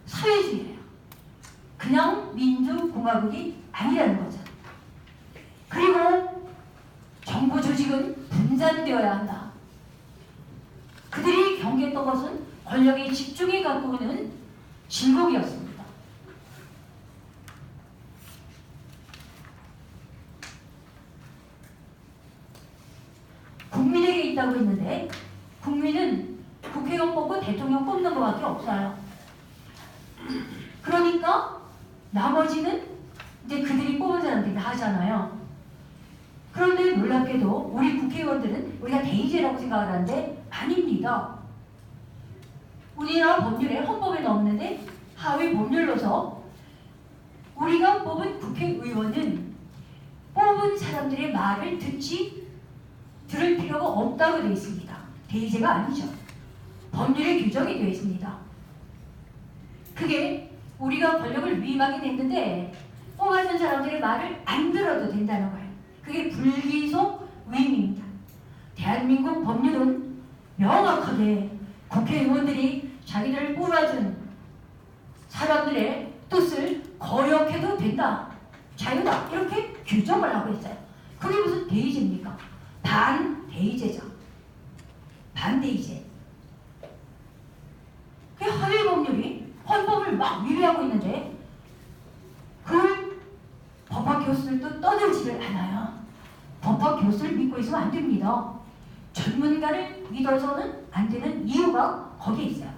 사회주의예요. 그냥 민주공화국이 아니라는 거죠. 그리고 정부 조직은 분산되어야 한다. 그들이 경계했던 것은 권력의 집중에 갖고 오는 진국이었습니다. 국민에게 있다고 했는데 국민은 국회의원 뽑고 대통령 뽑는 것밖에 없어요. 그러니까 나머지는 이제 그들이 뽑은 사람들이 다 하잖아요. 그런데 놀랍게도 우리 국회의원들은 우리가 대의제라고 생각을 하는데 아닙니다. 우리나라 법률에 헌법에 넣었는데 하위 법률로서 우리가 뽑은 국회의원은 뽑은 사람들의 말을 들을 필요가 없다고 되어 있습니다. 대의제가 아니죠. 법률에 규정이 되어 있습니다. 그게 우리가 권력을 위임하게 됐는데 뽑아준 사람들의 말을 안 들어도 된다는 거예요. 그게 불기소 위임입니다. 대한민국 법률은 명확하게 국회의원들이 자기들을 뽑아준 사람들의 뜻을 거역해도 된다. 자유다. 이렇게 규정을 하고 있어요. 그게 무슨 대의제입니까? 반대의제죠. 반대의제. 그 하위 법률이 헌법을 막 위배하고 있는데 그걸 법학 교수들도 떠들지를 않아요. 법학 교수를 믿고 있으면 안 됩니다. 전문가를 믿어서는 안 되는 이유가 거기에 있어요.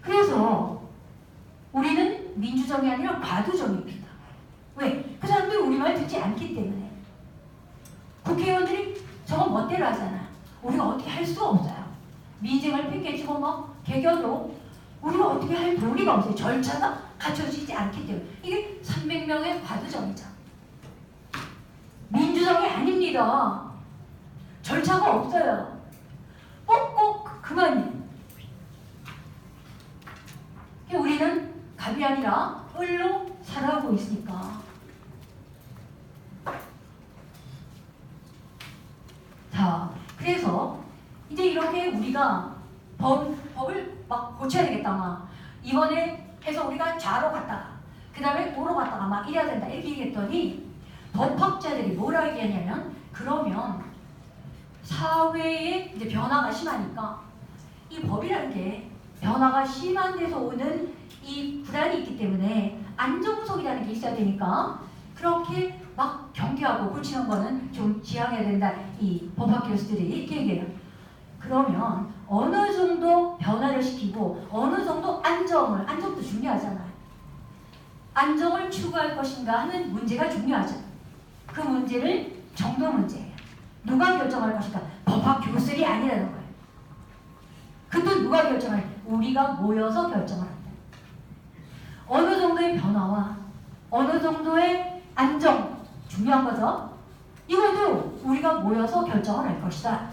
그래서 우리는 민주정이 아니라 과도정입니다. 왜? 그 사람들이 우리 말 듣지 않기 때문에. 국회의원들이 저거 멋대로 하잖아요. 우리가 어떻게 할 수가 없어요. 민생을 팽개치고 막 개겨도 우리가 어떻게 할 도리가 없어요. 절차가 갖춰지지 않기 때문에. 이게 300명의 과도정이죠. 민주정이 아닙니다. 절차가 없어요. 꼭 그만이에요. 우리는 갑이 아니라 을로 살아가고 있으니까. 자, 그래서 이제 이렇게 우리가 법을 막 고쳐야 되겠다. 막 이번에 해서 우리가 좌로 갔다가 그 다음에 우로 갔다가 막 이래야 된다. 이렇게 얘기했더니 법학자들이 뭐라 얘기하냐면 그러면 사회의 이제 변화가 심하니까 이 법이라는 게 변화가 심한 데서 오는 이 불안이 있기 때문에 안정성이라는 게 있어야 되니까 그렇게 막 경계하고 고치는 거는 좀 지양해야 된다. 이 법학 교수들이 이렇게 얘기해요. 그러면 어느 정도 변화를 시키고 어느 정도 안정도 중요하잖아요. 안정을 추구할 것인가 하는 문제가 중요하죠. 그 문제를 정도 문제예요. 누가 결정할 것인가? 법학 교수들이 아니라는 거예요. 그것도 누가 결정할? 우리가 모여서 결정을 한다. 어느 정도의 변화와 어느 정도의 안정 중요한 거죠. 이것도 우리가 모여서 결정을 할 것이다.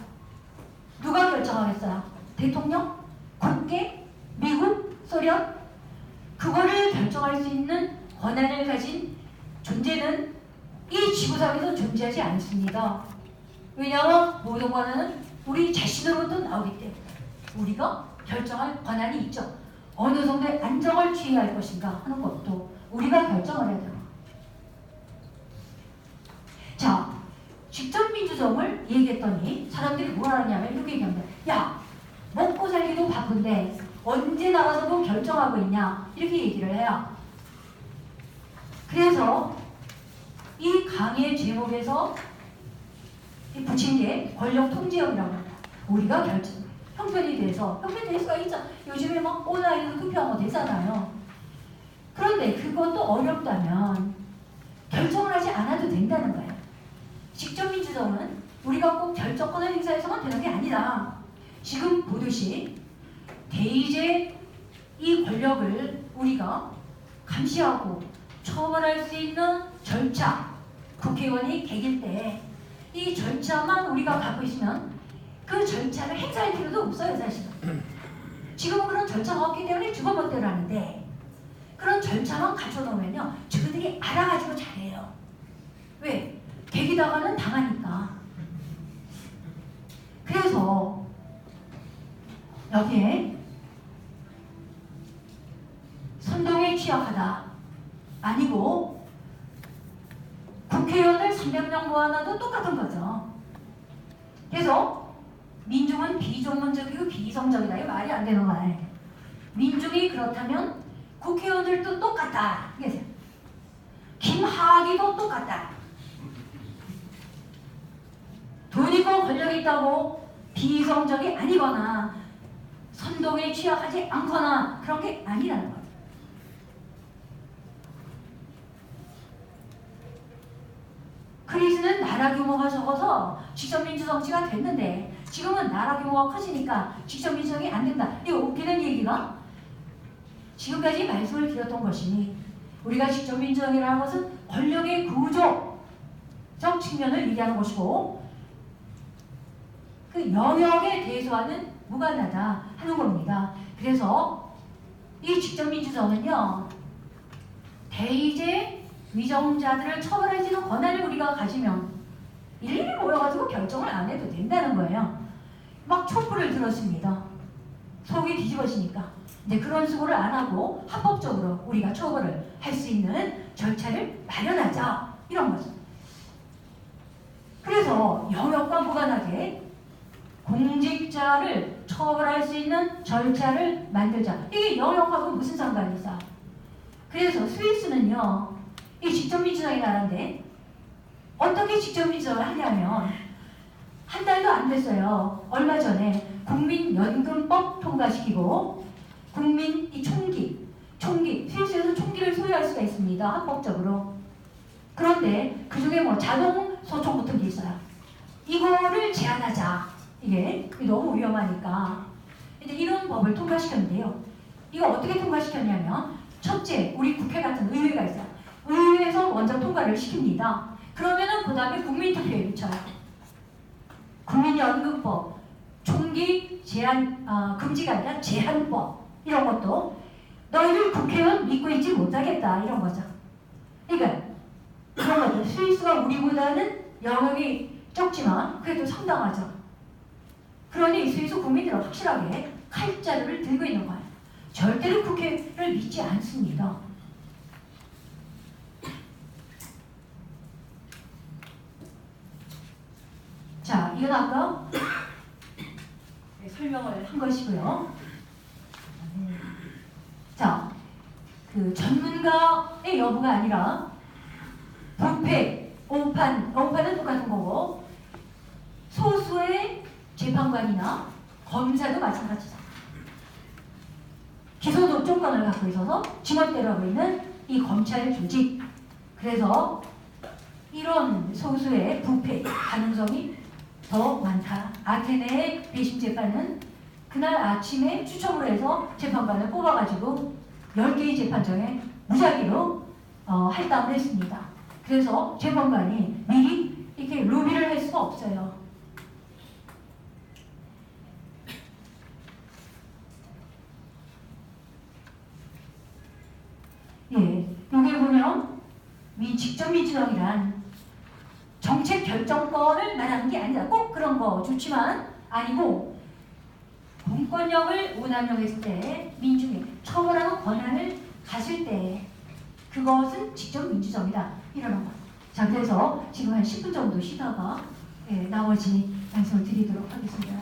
누가 결정하겠어요? 대통령? 국회? 미국? 소련? 그거를 결정할 수 있는 권한을 가진 존재는 이 지구상에서 존재하지 않습니다. 왜냐하면 모든 권한은 우리 자신으로부터 나오기 때문에 우리가 결정할 권한이 있죠. 어느 정도의 안정을 취해야 할 것인가 하는 것도 우리가 결정을 해야 돼요. 자, 직접민주정을 얘기했더니 사람들이 뭐라 하냐면 이렇게 얘기합니다. 야, 먹고 살기도 바쁜데 언제 나가서도 결정하고 있냐 이렇게 얘기를 해요. 그래서 이 강의의 제목에서 붙인 게 권력통제형이라고 합니다. 우리가 결정, 형편이 돼서 형편 될 수가 있죠. 요즘에 막 온라인으로 투표하고 되잖아요. 그런데 그것도 어렵다면 결정을 하지 않아도 된다는 거예요. 직접민주정은 우리가 꼭 결정권을 행사해서만 되는 게 아니다. 지금 보듯이 대의제 이 권력을 우리가 감시하고 처벌할 수 있는 절차, 국회의원이 개길 때 이 절차만 우리가 갖고 있으면 그 절차를 행사할 필요도 없어요, 사실은. 지금은 그런 절차가 없기 때문에 주거법대로 하는데 그런 절차만 갖춰놓으면요, 저들이 알아가지고 잘해요. 왜? 개기다가는 당하니까. 그래서 여기에 선동에 취약하다 아니고 국회의원을 300명 모아놔도 똑같은 거죠. 그래서 민중은 비전문적이고 비이성적이다. 이거 말이 안 되는 말. 민중이 그렇다면 국회의원들도 똑같다. 김하기도 똑같다. 돈 있고 권력이 있다고 비이성적이 아니거나 선동에 취약하지 않거나 그런 게 아니라는 거예요. 그리스는 나라 규모가 적어서 직접민주정치가 됐는데 지금은 나라 규모가 커지니까 직접민주정이 안 된다. 이거 웃기는 얘기가 지금까지 말씀을 드렸던 것이 우리가 직접민주정이라는 것은 권력의 구조적 측면을 얘기하는 것이고 그 영역에 대해서는 무관하다 하는 겁니다. 그래서 이 직접민주정은요, 대의제 위정자들을 처벌할 수 있는 권한을 우리가 가지면 일일이 모여가지고 결정을 안 해도 된다는 거예요. 막 촛불을 들었습니다. 속이 뒤집어지니까. 근데 그런 수고를 안 하고 합법적으로 우리가 처벌을 할 수 있는 절차를 마련하자. 이런 거죠. 그래서 영역과 무관하게 공직자를 처벌할 수 있는 절차를 만들자. 이게 영역하고 무슨 상관이 있어? 그래서 스위스는요, 이 직접민주정이 나라인데 어떻게 직접민주정을 하냐면 한 달도 안 됐어요. 얼마 전에 국민연금법 통과시키고 국민 이 총기 스위스에서 총기를 소유할 수가 있습니다. 합법적으로. 그런데 그중에 뭐 자동 소총 같은 게 있어요. 이거를 제한하자. 이게 너무 위험하니까. 이제 이런 법을 통과시켰는데요. 이거 어떻게 통과시켰냐면 첫째, 우리 국회 같은 의회가 있어요. 의회에서 먼저 통과를 시킵니다. 그러면은 그 다음에 국민투표에 붙여요. 국민연금법, 총기 제한 금지가 아니라 제한법 이런 것도 너희들 국회의원 믿고 있지 못하겠다 이런 거죠. 그러니까 그런 거죠. 스위스가 우리보다는 영역이 적지만 그래도 상당하죠. 그러니 스위스 국민들은 확실하게 칼자루를 들고 있는 거예요. 절대로 국회를 믿지 않습니다. 자, 이건 아까 설명을 한 것이고요. 자, 그 전문가의 여부가 아니라 부패, 오판은 똑같은 거고 소수의 재판관이나 검사도 마찬가지다. 기소 독점권을 갖고 있어서 지멋대로 하고 있는 이 검찰 조직. 그래서 이런 소수의 부패 가능성이 더 많다. 아테네의 배심 재판은 그날 아침에 추첨을 해서 재판관을 뽑아가지고 10개의 재판정에 무작위로 할당을 했습니다. 그래서 재판관이 미리 이렇게 로비를 할 수가 없어요. 예, 여기 보면 직접 민주당이란 정책 결정권을 말하는 게 아니다. 꼭 그런 거 좋지만 아니고 공권력을 운용했을 때 민중이 처벌하는 권한을 가질 때 그것은 직접 민주정이다. 이러는 거. 자, 그래서 지금 한 10분 정도 쉬다가 나머지 말씀을 드리도록 하겠습니다.